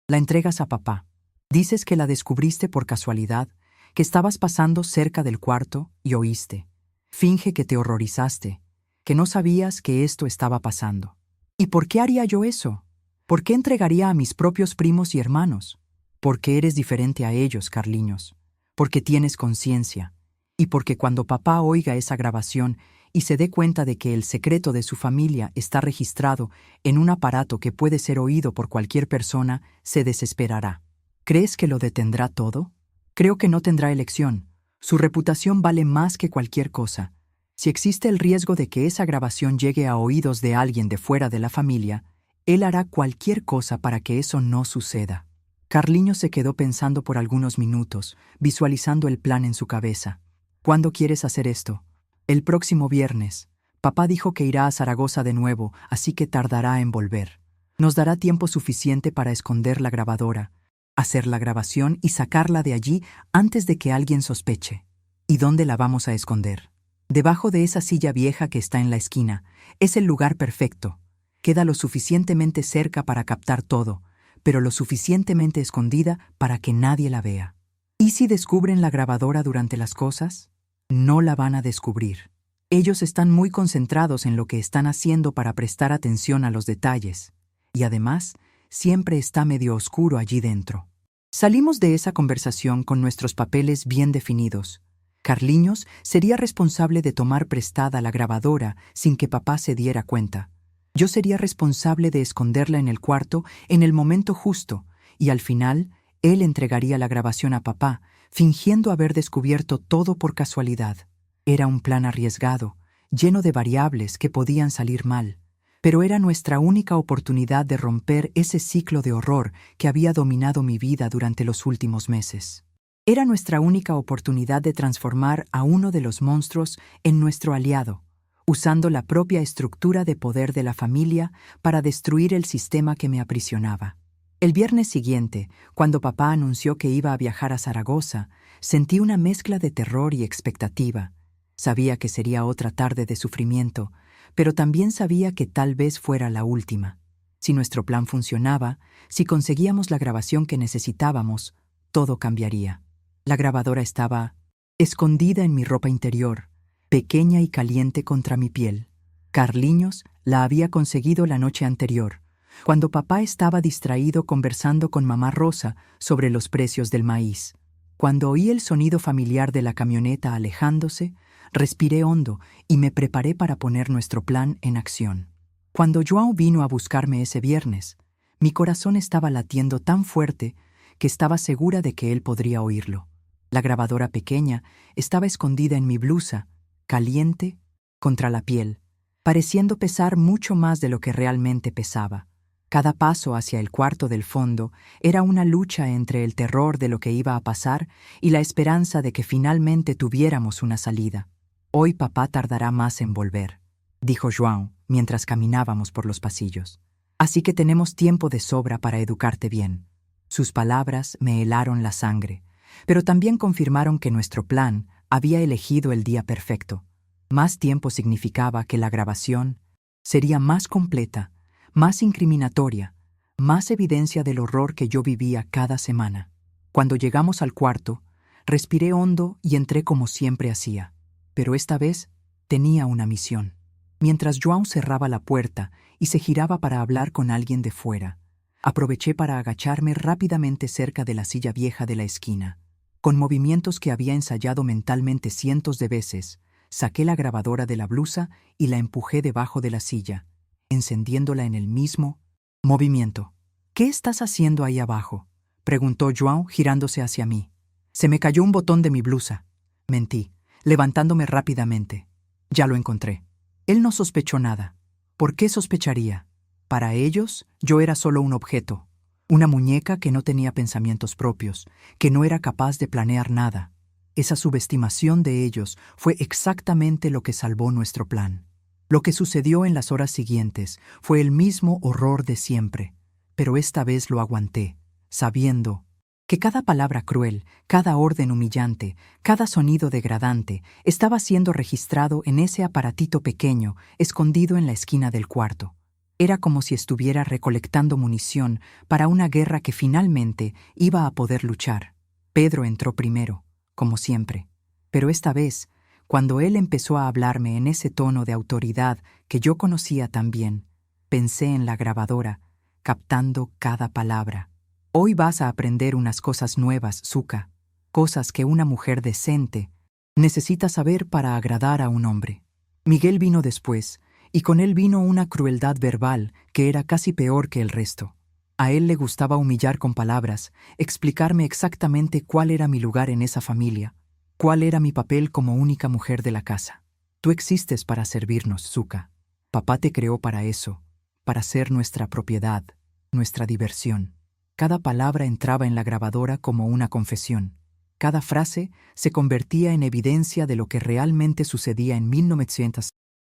«La entregas a papá. Dices que la descubriste por casualidad, que estabas pasando cerca del cuarto y oíste. Finge que te horrorizaste, que no sabías que esto estaba pasando. ¿Y por qué haría yo eso? ¿Por qué entregaría a mis propios primos y hermanos? Porque eres diferente a ellos, Carliños. Porque tienes conciencia. Y porque cuando papá oiga esa grabación y se dé cuenta de que el secreto de su familia está registrado en un aparato que puede ser oído por cualquier persona, se desesperará. ¿Crees que lo detendrá todo? Creo que no tendrá elección. Su reputación vale más que cualquier cosa. Si existe el riesgo de que esa grabación llegue a oídos de alguien de fuera de la familia, él hará cualquier cosa para que eso no suceda». Carliños se quedó pensando por algunos minutos, visualizando el plan en su cabeza. «¿Cuándo quieres hacer esto?» «El próximo viernes. Papá dijo que irá a Zaragoza de nuevo, así que tardará en volver. Nos dará tiempo suficiente para esconder la grabadora, hacer la grabación y sacarla de allí antes de que alguien sospeche». «¿Y dónde la vamos a esconder?» «Debajo de esa silla vieja que está en la esquina. Es el lugar perfecto. Queda lo suficientemente cerca para captar todo, pero lo suficientemente escondida para que nadie la vea». «¿Y si descubren la grabadora durante las cosas?» «No la van a descubrir. Ellos están muy concentrados en lo que están haciendo para prestar atención a los detalles. Y además, siempre está medio oscuro allí dentro». Salimos de esa conversación con nuestros papeles bien definidos. Carliños sería responsable de tomar prestada la grabadora sin que papá se diera cuenta. Yo sería responsable de esconderla en el cuarto en el momento justo, y al final, él entregaría la grabación a papá, fingiendo haber descubierto todo por casualidad. Era un plan arriesgado, lleno de variables que podían salir mal, pero era nuestra única oportunidad de romper ese ciclo de horror que había dominado mi vida durante los últimos meses. Era nuestra única oportunidad de transformar a uno de los monstruos en nuestro aliado, usando la propia estructura de poder de la familia para destruir el sistema que me aprisionaba. El viernes siguiente, cuando papá anunció que iba a viajar a Zaragoza, sentí una mezcla de terror y expectativa. Sabía que sería otra tarde de sufrimiento, pero también sabía que tal vez fuera la última. Si nuestro plan funcionaba, si conseguíamos la grabación que necesitábamos, todo cambiaría. La grabadora estaba escondida en mi ropa interior, pequeña y caliente contra mi piel. Carliños la había conseguido la noche anterior, cuando papá estaba distraído conversando con mamá Rosa sobre los precios del maíz. Cuando oí el sonido familiar de la camioneta alejándose, respiré hondo y me preparé para poner nuestro plan en acción. Cuando João vino a buscarme ese viernes, mi corazón estaba latiendo tan fuerte que estaba segura de que él podría oírlo. La grabadora pequeña estaba escondida en mi blusa, caliente, contra la piel, pareciendo pesar mucho más de lo que realmente pesaba. Cada paso hacia el cuarto del fondo era una lucha entre el terror de lo que iba a pasar y la esperanza de que finalmente tuviéramos una salida. «Hoy papá tardará más en volver», dijo João mientras caminábamos por los pasillos. «Así que tenemos tiempo de sobra para educarte bien». Sus palabras me helaron la sangre, pero también confirmaron que nuestro plan había elegido el día perfecto. Más tiempo significaba que la grabación sería más completa, más incriminatoria, más evidencia del horror que yo vivía cada semana. Cuando llegamos al cuarto, respiré hondo y entré como siempre hacía. Pero esta vez tenía una misión. Mientras João cerraba la puerta y se giraba para hablar con alguien de fuera, Aproveché para agacharme rápidamente cerca de la silla vieja de la esquina. Con movimientos que había ensayado mentalmente cientos de veces, saqué la grabadora de la blusa y la empujé debajo de la silla, encendiéndola en el mismo movimiento. «¿Qué estás haciendo ahí abajo?», preguntó João girándose hacia mí. «Se me cayó un botón de mi blusa», mentí, levantándome rápidamente. «Ya lo encontré». Él no sospechó nada. ¿Por qué sospecharía? Para ellos, yo era solo un objeto, una muñeca que no tenía pensamientos propios, que no era capaz de planear nada. Esa subestimación de ellos fue exactamente lo que salvó nuestro plan. Lo que sucedió en las horas siguientes fue el mismo horror de siempre, pero esta vez lo aguanté, sabiendo que cada palabra cruel, cada orden humillante, cada sonido degradante estaba siendo registrado en ese aparatito pequeño escondido en la esquina del cuarto. Era como si estuviera recolectando munición para una guerra que finalmente iba a poder luchar. Pedro entró primero, como siempre, pero esta vez, cuando él empezó a hablarme en ese tono de autoridad que yo conocía tan bien, pensé en la grabadora, captando cada palabra. «Hoy vas a aprender unas cosas nuevas, Zuka, cosas que una mujer decente necesita saber para agradar a un hombre». Miguel vino después, y con él vino una crueldad verbal que era casi peor que el resto. A él le gustaba humillar con palabras, explicarme exactamente cuál era mi lugar en esa familia, cuál era mi papel como única mujer de la casa. «Tú existes para servirnos, Zuka. Papá te creó para eso, para ser nuestra propiedad, nuestra diversión». Cada palabra entraba en la grabadora como una confesión. Cada frase se convertía en evidencia de lo que realmente sucedía en 1900.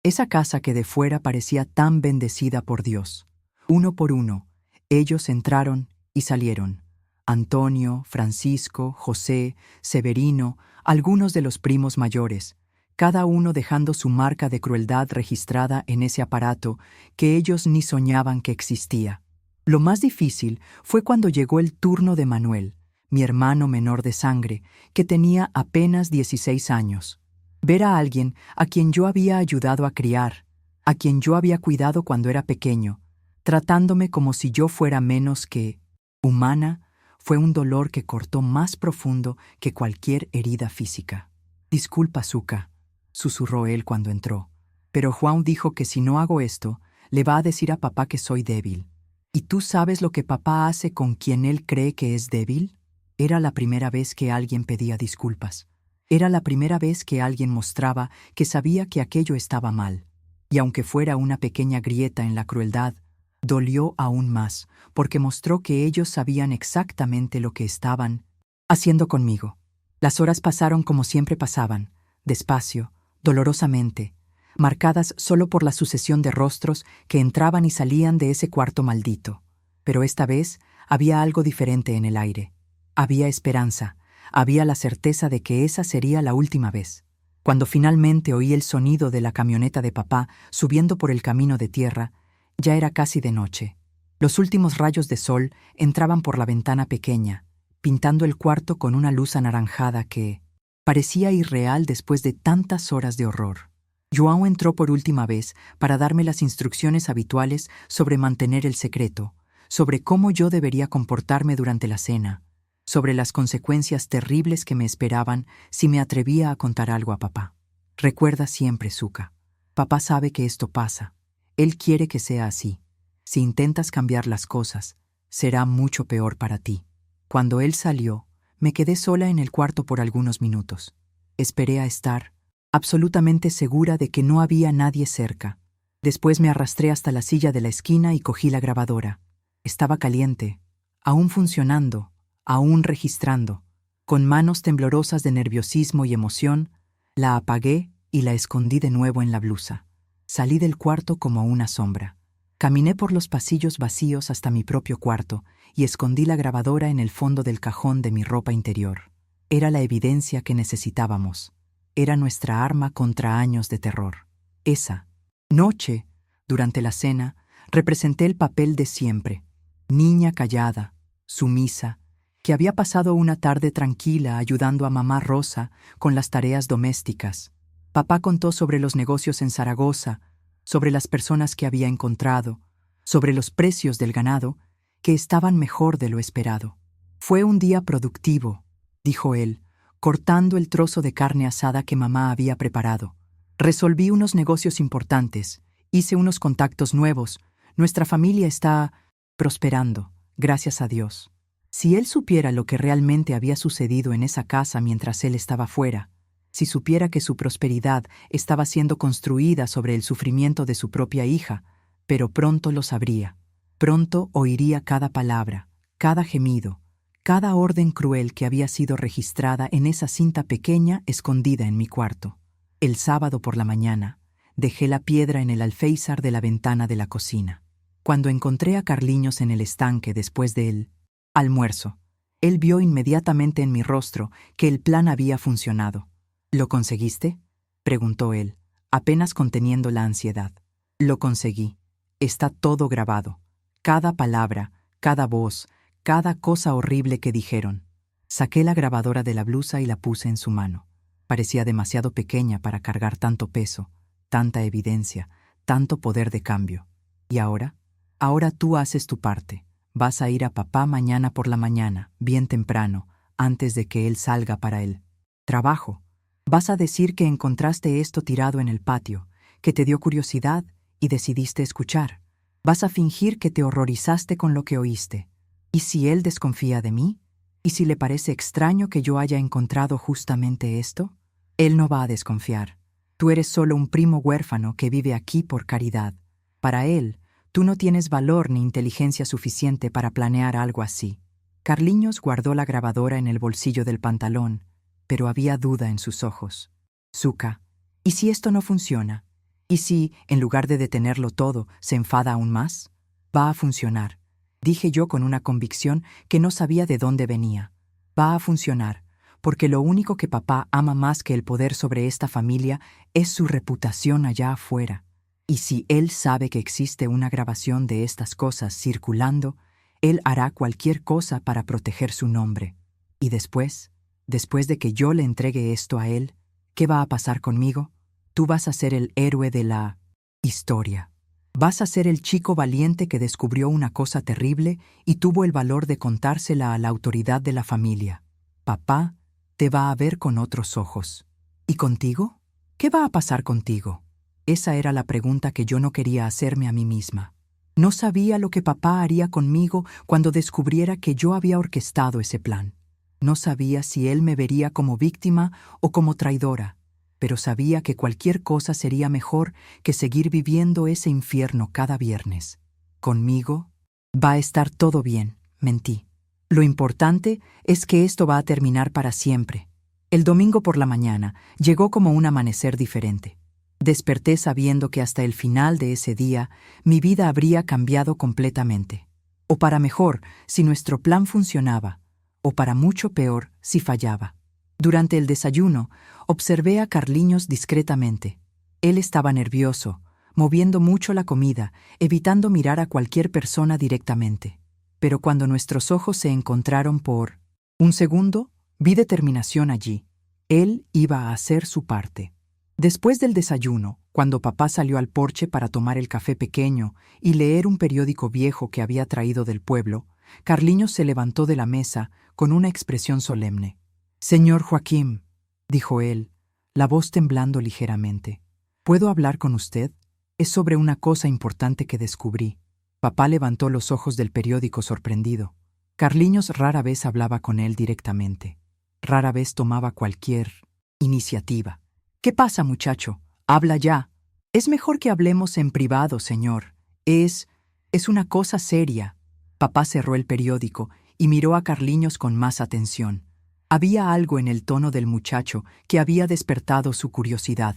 Esa casa que de fuera parecía tan bendecida por Dios. Uno por uno, ellos entraron y salieron. Antonio, Francisco, José, Severino, algunos de los primos mayores, cada uno dejando su marca de crueldad registrada en ese aparato que ellos ni soñaban que existía. Lo más difícil fue cuando llegó el turno de Manuel, mi hermano menor de sangre, que tenía apenas 16 años. Ver a alguien a quien yo había ayudado a criar, a quien yo había cuidado cuando era pequeño, tratándome como si yo fuera menos que humana, fue un dolor que cortó más profundo que cualquier herida física. «Disculpa, Zuka», susurró él cuando entró, «pero Juan dijo que si no hago esto, le va a decir a papá que soy débil». «¿Y tú sabes lo que papá hace con quien él cree que es débil?». Era la primera vez que alguien pedía disculpas. Era la primera vez que alguien mostraba que sabía que aquello estaba mal. Y aunque fuera una pequeña grieta en la crueldad, dolió aún más, porque mostró que ellos sabían exactamente lo que estaban haciendo conmigo. Las horas pasaron como siempre pasaban, despacio, dolorosamente, marcadas solo por la sucesión de rostros que entraban y salían de ese cuarto maldito. Pero esta vez había algo diferente en el aire. Había esperanza, había la certeza de que esa sería la última vez. Cuando finalmente oí el sonido de la camioneta de papá subiendo por el camino de tierra, ya era casi de noche. Los últimos rayos de sol entraban por la ventana pequeña, pintando el cuarto con una luz anaranjada que parecía irreal después de tantas horas de horror. João entró por última vez para darme las instrucciones habituales sobre mantener el secreto, sobre cómo yo debería comportarme durante la cena, sobre las consecuencias terribles que me esperaban si me atrevía a contar algo a papá. «Recuerda siempre, Zuka. Papá sabe que esto pasa. Él quiere que sea así. Si intentas cambiar las cosas, será mucho peor para ti». Cuando él salió, me quedé sola en el cuarto por algunos minutos. Esperé a estar absolutamente segura de que no había nadie cerca. Después me arrastré hasta la silla de la esquina y cogí la grabadora. Estaba caliente, aún funcionando, aún registrando. Con manos temblorosas de nerviosismo y emoción, la apagué y la escondí de nuevo en la blusa. Salí del cuarto como una sombra. Caminé por los pasillos vacíos hasta mi propio cuarto y escondí la grabadora en el fondo del cajón de mi ropa interior. Era la evidencia que necesitábamos. Era nuestra arma contra años de terror. Esa noche, durante la cena, representé el papel de siempre. Niña callada, sumisa, que había pasado una tarde tranquila ayudando a mamá Rosa con las tareas domésticas. Papá contó sobre los negocios en Zaragoza, sobre las personas que había encontrado, sobre los precios del ganado, que estaban mejor de lo esperado. Fue un día productivo, dijo él, cortando el trozo de carne asada que mamá había preparado. Resolví unos negocios importantes, hice unos contactos nuevos. Nuestra familia está prosperando, gracias a Dios. Si él supiera lo que realmente había sucedido en esa casa mientras él estaba fuera, si supiera que su prosperidad estaba siendo construida sobre el sufrimiento de su propia hija, pero pronto lo sabría. Pronto oiría cada palabra, cada gemido, cada orden cruel que había sido registrada en esa cinta pequeña escondida en mi cuarto. El sábado por la mañana, dejé la piedra en el alféizar de la ventana de la cocina. Cuando encontré a Carliños en el estanque después del almuerzo, él vio inmediatamente en mi rostro que el plan había funcionado. ¿Lo conseguiste?, preguntó él, apenas conteniendo la ansiedad. Lo conseguí. Está todo grabado. Cada palabra, cada voz, cada cosa horrible que dijeron. Saqué la grabadora de la blusa y la puse en su mano. Parecía demasiado pequeña para cargar tanto peso, tanta evidencia, tanto poder de cambio. ¿Y ahora? Ahora tú haces tu parte. Vas a ir a papá mañana por la mañana, bien temprano, antes de que él salga para el trabajo. Vas a decir que encontraste esto tirado en el patio, que te dio curiosidad y decidiste escuchar. Vas a fingir que te horrorizaste con lo que oíste. ¿Y si él desconfía de mí? ¿Y si le parece extraño que yo haya encontrado justamente esto? Él no va a desconfiar. Tú eres solo un primo huérfano que vive aquí por caridad. Para él, tú no tienes valor ni inteligencia suficiente para planear algo así. Carliños guardó la grabadora en el bolsillo del pantalón, pero había duda en sus ojos. Zucca, ¿y si esto no funciona? ¿Y si, en lugar de detenerlo todo, se enfada aún más? Va a funcionar, dije yo con una convicción que no sabía de dónde venía. Va a funcionar, porque lo único que papá ama más que el poder sobre esta familia es su reputación allá afuera. Y si él sabe que existe una grabación de estas cosas circulando, él hará cualquier cosa para proteger su nombre. Y después de que yo le entregue esto a él, ¿qué va a pasar conmigo? Tú vas a ser el héroe de la historia. Vas a ser el chico valiente que descubrió una cosa terrible y tuvo el valor de contársela a la autoridad de la familia. Papá te va a ver con otros ojos. ¿Y contigo? ¿Qué va a pasar contigo? Esa era la pregunta que yo no quería hacerme a mí misma. No sabía lo que papá haría conmigo cuando descubriera que yo había orquestado ese plan. No sabía si él me vería como víctima o como traidora, pero sabía que cualquier cosa sería mejor que seguir viviendo ese infierno cada viernes. Conmigo va a estar todo bien, mentí. Lo importante es que esto va a terminar para siempre. El domingo por la mañana llegó como un amanecer diferente. Desperté sabiendo que hasta el final de ese día mi vida habría cambiado completamente. O para mejor, si nuestro plan funcionaba, o para mucho peor, si fallaba. Durante el desayuno, observé a Carliños discretamente. Él estaba nervioso, moviendo mucho la comida, evitando mirar a cualquier persona directamente. Pero cuando nuestros ojos se encontraron por un segundo, vi determinación allí. Él iba a hacer su parte. Después del desayuno, cuando papá salió al porche para tomar el café pequeño y leer un periódico viejo que había traído del pueblo, Carliños se levantó de la mesa con una expresión solemne. «Señor Joaquín», dijo él, la voz temblando ligeramente, «¿puedo hablar con usted? Es sobre una cosa importante que descubrí». Papá levantó los ojos del periódico sorprendido. Carliños rara vez hablaba con él directamente. Rara vez tomaba cualquier iniciativa. «¿Qué pasa, muchacho? Habla ya». «Es mejor que hablemos en privado, señor. Es una cosa seria». Papá cerró el periódico y miró a Carliños con más atención. Había algo en el tono del muchacho que había despertado su curiosidad.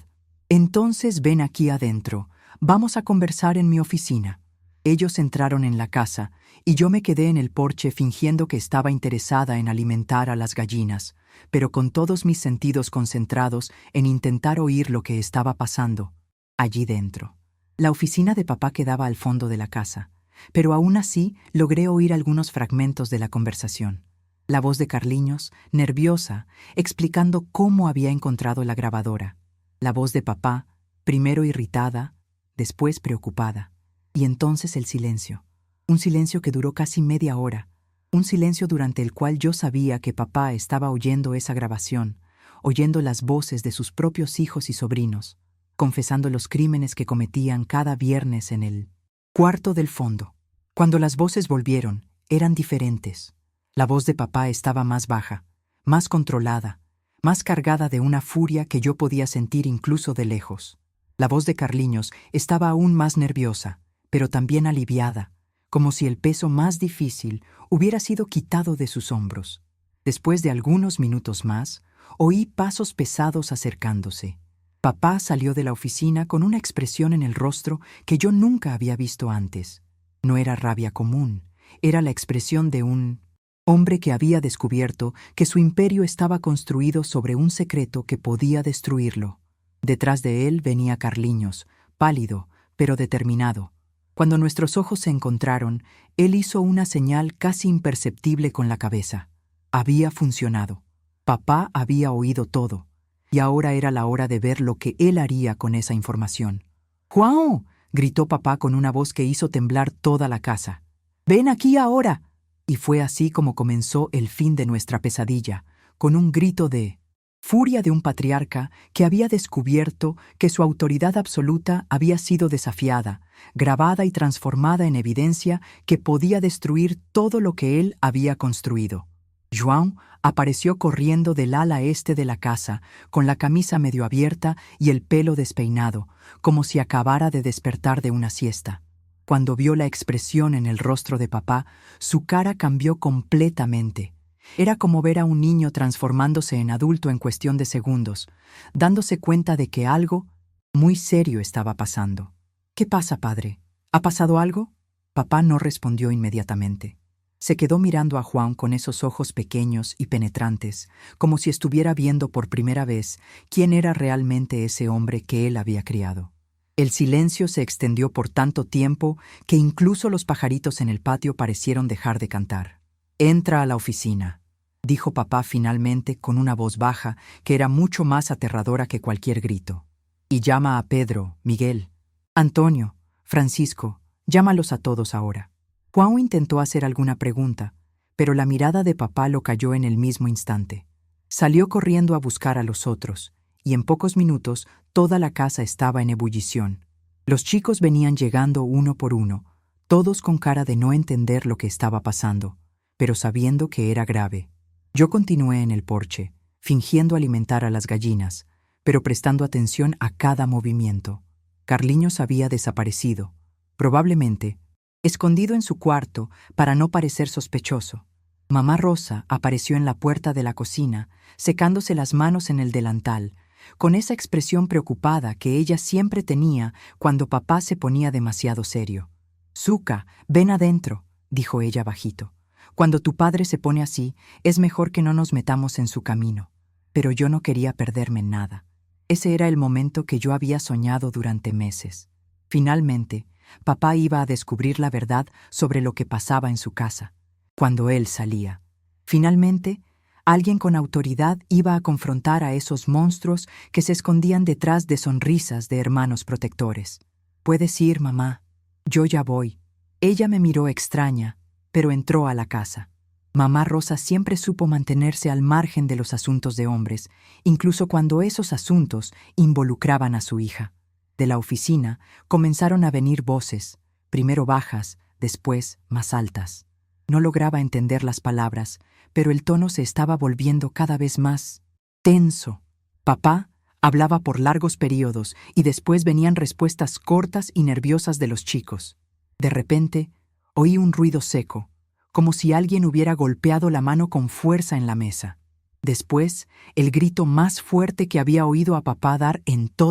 «Entonces ven aquí adentro. Vamos a conversar en mi oficina». Ellos entraron en la casa y yo me quedé en el porche fingiendo que estaba interesada en alimentar a las gallinas, pero con todos mis sentidos concentrados en intentar oír lo que estaba pasando allí dentro. La oficina de papá quedaba al fondo de la casa, pero aún así logré oír algunos fragmentos de la conversación. La voz de Carliños, nerviosa, explicando cómo había encontrado la grabadora. La voz de papá, primero irritada, después preocupada. Y entonces el silencio. Un silencio que duró casi media hora, un silencio durante el cual yo sabía que papá estaba oyendo esa grabación, oyendo las voces de sus propios hijos y sobrinos, confesando los crímenes que cometían cada viernes en el cuarto del fondo. Cuando las voces volvieron, eran diferentes. La voz de papá estaba más baja, más controlada, más cargada de una furia que yo podía sentir incluso de lejos. La voz de Carliños estaba aún más nerviosa, pero también aliviada, como si el peso más difícil hubiera sido quitado de sus hombros. Después de algunos minutos más, oí pasos pesados acercándose. Papá salió de la oficina con una expresión en el rostro que yo nunca había visto antes. No era rabia común, era la expresión de un hombre que había descubierto que su imperio estaba construido sobre un secreto que podía destruirlo. Detrás de él venía Carliños, pálido, pero determinado. Cuando nuestros ojos se encontraron, él hizo una señal casi imperceptible con la cabeza. Había funcionado. Papá había oído todo, y ahora era la hora de ver lo que él haría con esa información. «¡Juan!», gritó papá con una voz que hizo temblar toda la casa. «¡Ven aquí ahora!». Y fue así como comenzó el fin de nuestra pesadilla, con un grito de furia de un patriarca que había descubierto que su autoridad absoluta había sido desafiada, grabada y transformada en evidencia que podía destruir todo lo que él había construido. João apareció corriendo del ala este de la casa, con la camisa medio abierta y el pelo despeinado, como si acabara de despertar de una siesta. Cuando vio la expresión en el rostro de papá, su cara cambió completamente. Era como ver a un niño transformándose en adulto en cuestión de segundos, dándose cuenta de que algo muy serio estaba pasando. «¿Qué pasa, padre? ¿Ha pasado algo?». Papá no respondió inmediatamente. Se quedó mirando a Juan con esos ojos pequeños y penetrantes, como si estuviera viendo por primera vez quién era realmente ese hombre que él había criado. El silencio se extendió por tanto tiempo que incluso los pajaritos en el patio parecieron dejar de cantar. «Entra a la oficina», dijo papá finalmente con una voz baja que era mucho más aterradora que cualquier grito. «Y llama a Pedro, Miguel, Antonio, Francisco, llámalos a todos ahora». Juan intentó hacer alguna pregunta, pero la mirada de papá lo calló en el mismo instante. Salió corriendo a buscar a los otros, y en pocos minutos toda la casa estaba en ebullición. Los chicos venían llegando uno por uno, todos con cara de no entender lo que estaba pasando, pero sabiendo que era grave. Yo continué en el porche, fingiendo alimentar a las gallinas, pero prestando atención a cada movimiento. Carliños había desaparecido, probablemente escondido en su cuarto para no parecer sospechoso. Mamá Rosa apareció en la puerta de la cocina, secándose las manos en el delantal, con esa expresión preocupada que ella siempre tenía cuando papá se ponía demasiado serio. «Zuka, ven adentro», dijo ella bajito. «Cuando tu padre se pone así, es mejor que no nos metamos en su camino». Pero yo no quería perderme en nada. Ese era el momento que yo había soñado durante meses. Finalmente, papá iba a descubrir la verdad sobre lo que pasaba en su casa, cuando él salía. Finalmente, alguien con autoridad iba a confrontar a esos monstruos que se escondían detrás de sonrisas de hermanos protectores. «Puedes ir, mamá. Yo ya voy». Ella me miró extraña, pero entró a la casa. Mamá Rosa siempre supo mantenerse al margen de los asuntos de hombres, incluso cuando esos asuntos involucraban a su hija. De la oficina comenzaron a venir voces, primero bajas, después más altas. No lograba entender las palabras, pero el tono se estaba volviendo cada vez más tenso. Papá hablaba por largos periodos y después venían respuestas cortas y nerviosas de los chicos. De repente, oí un ruido seco, como si alguien hubiera golpeado la mano con fuerza en la mesa. Después, el grito más fuerte que había oído a papá dar en toda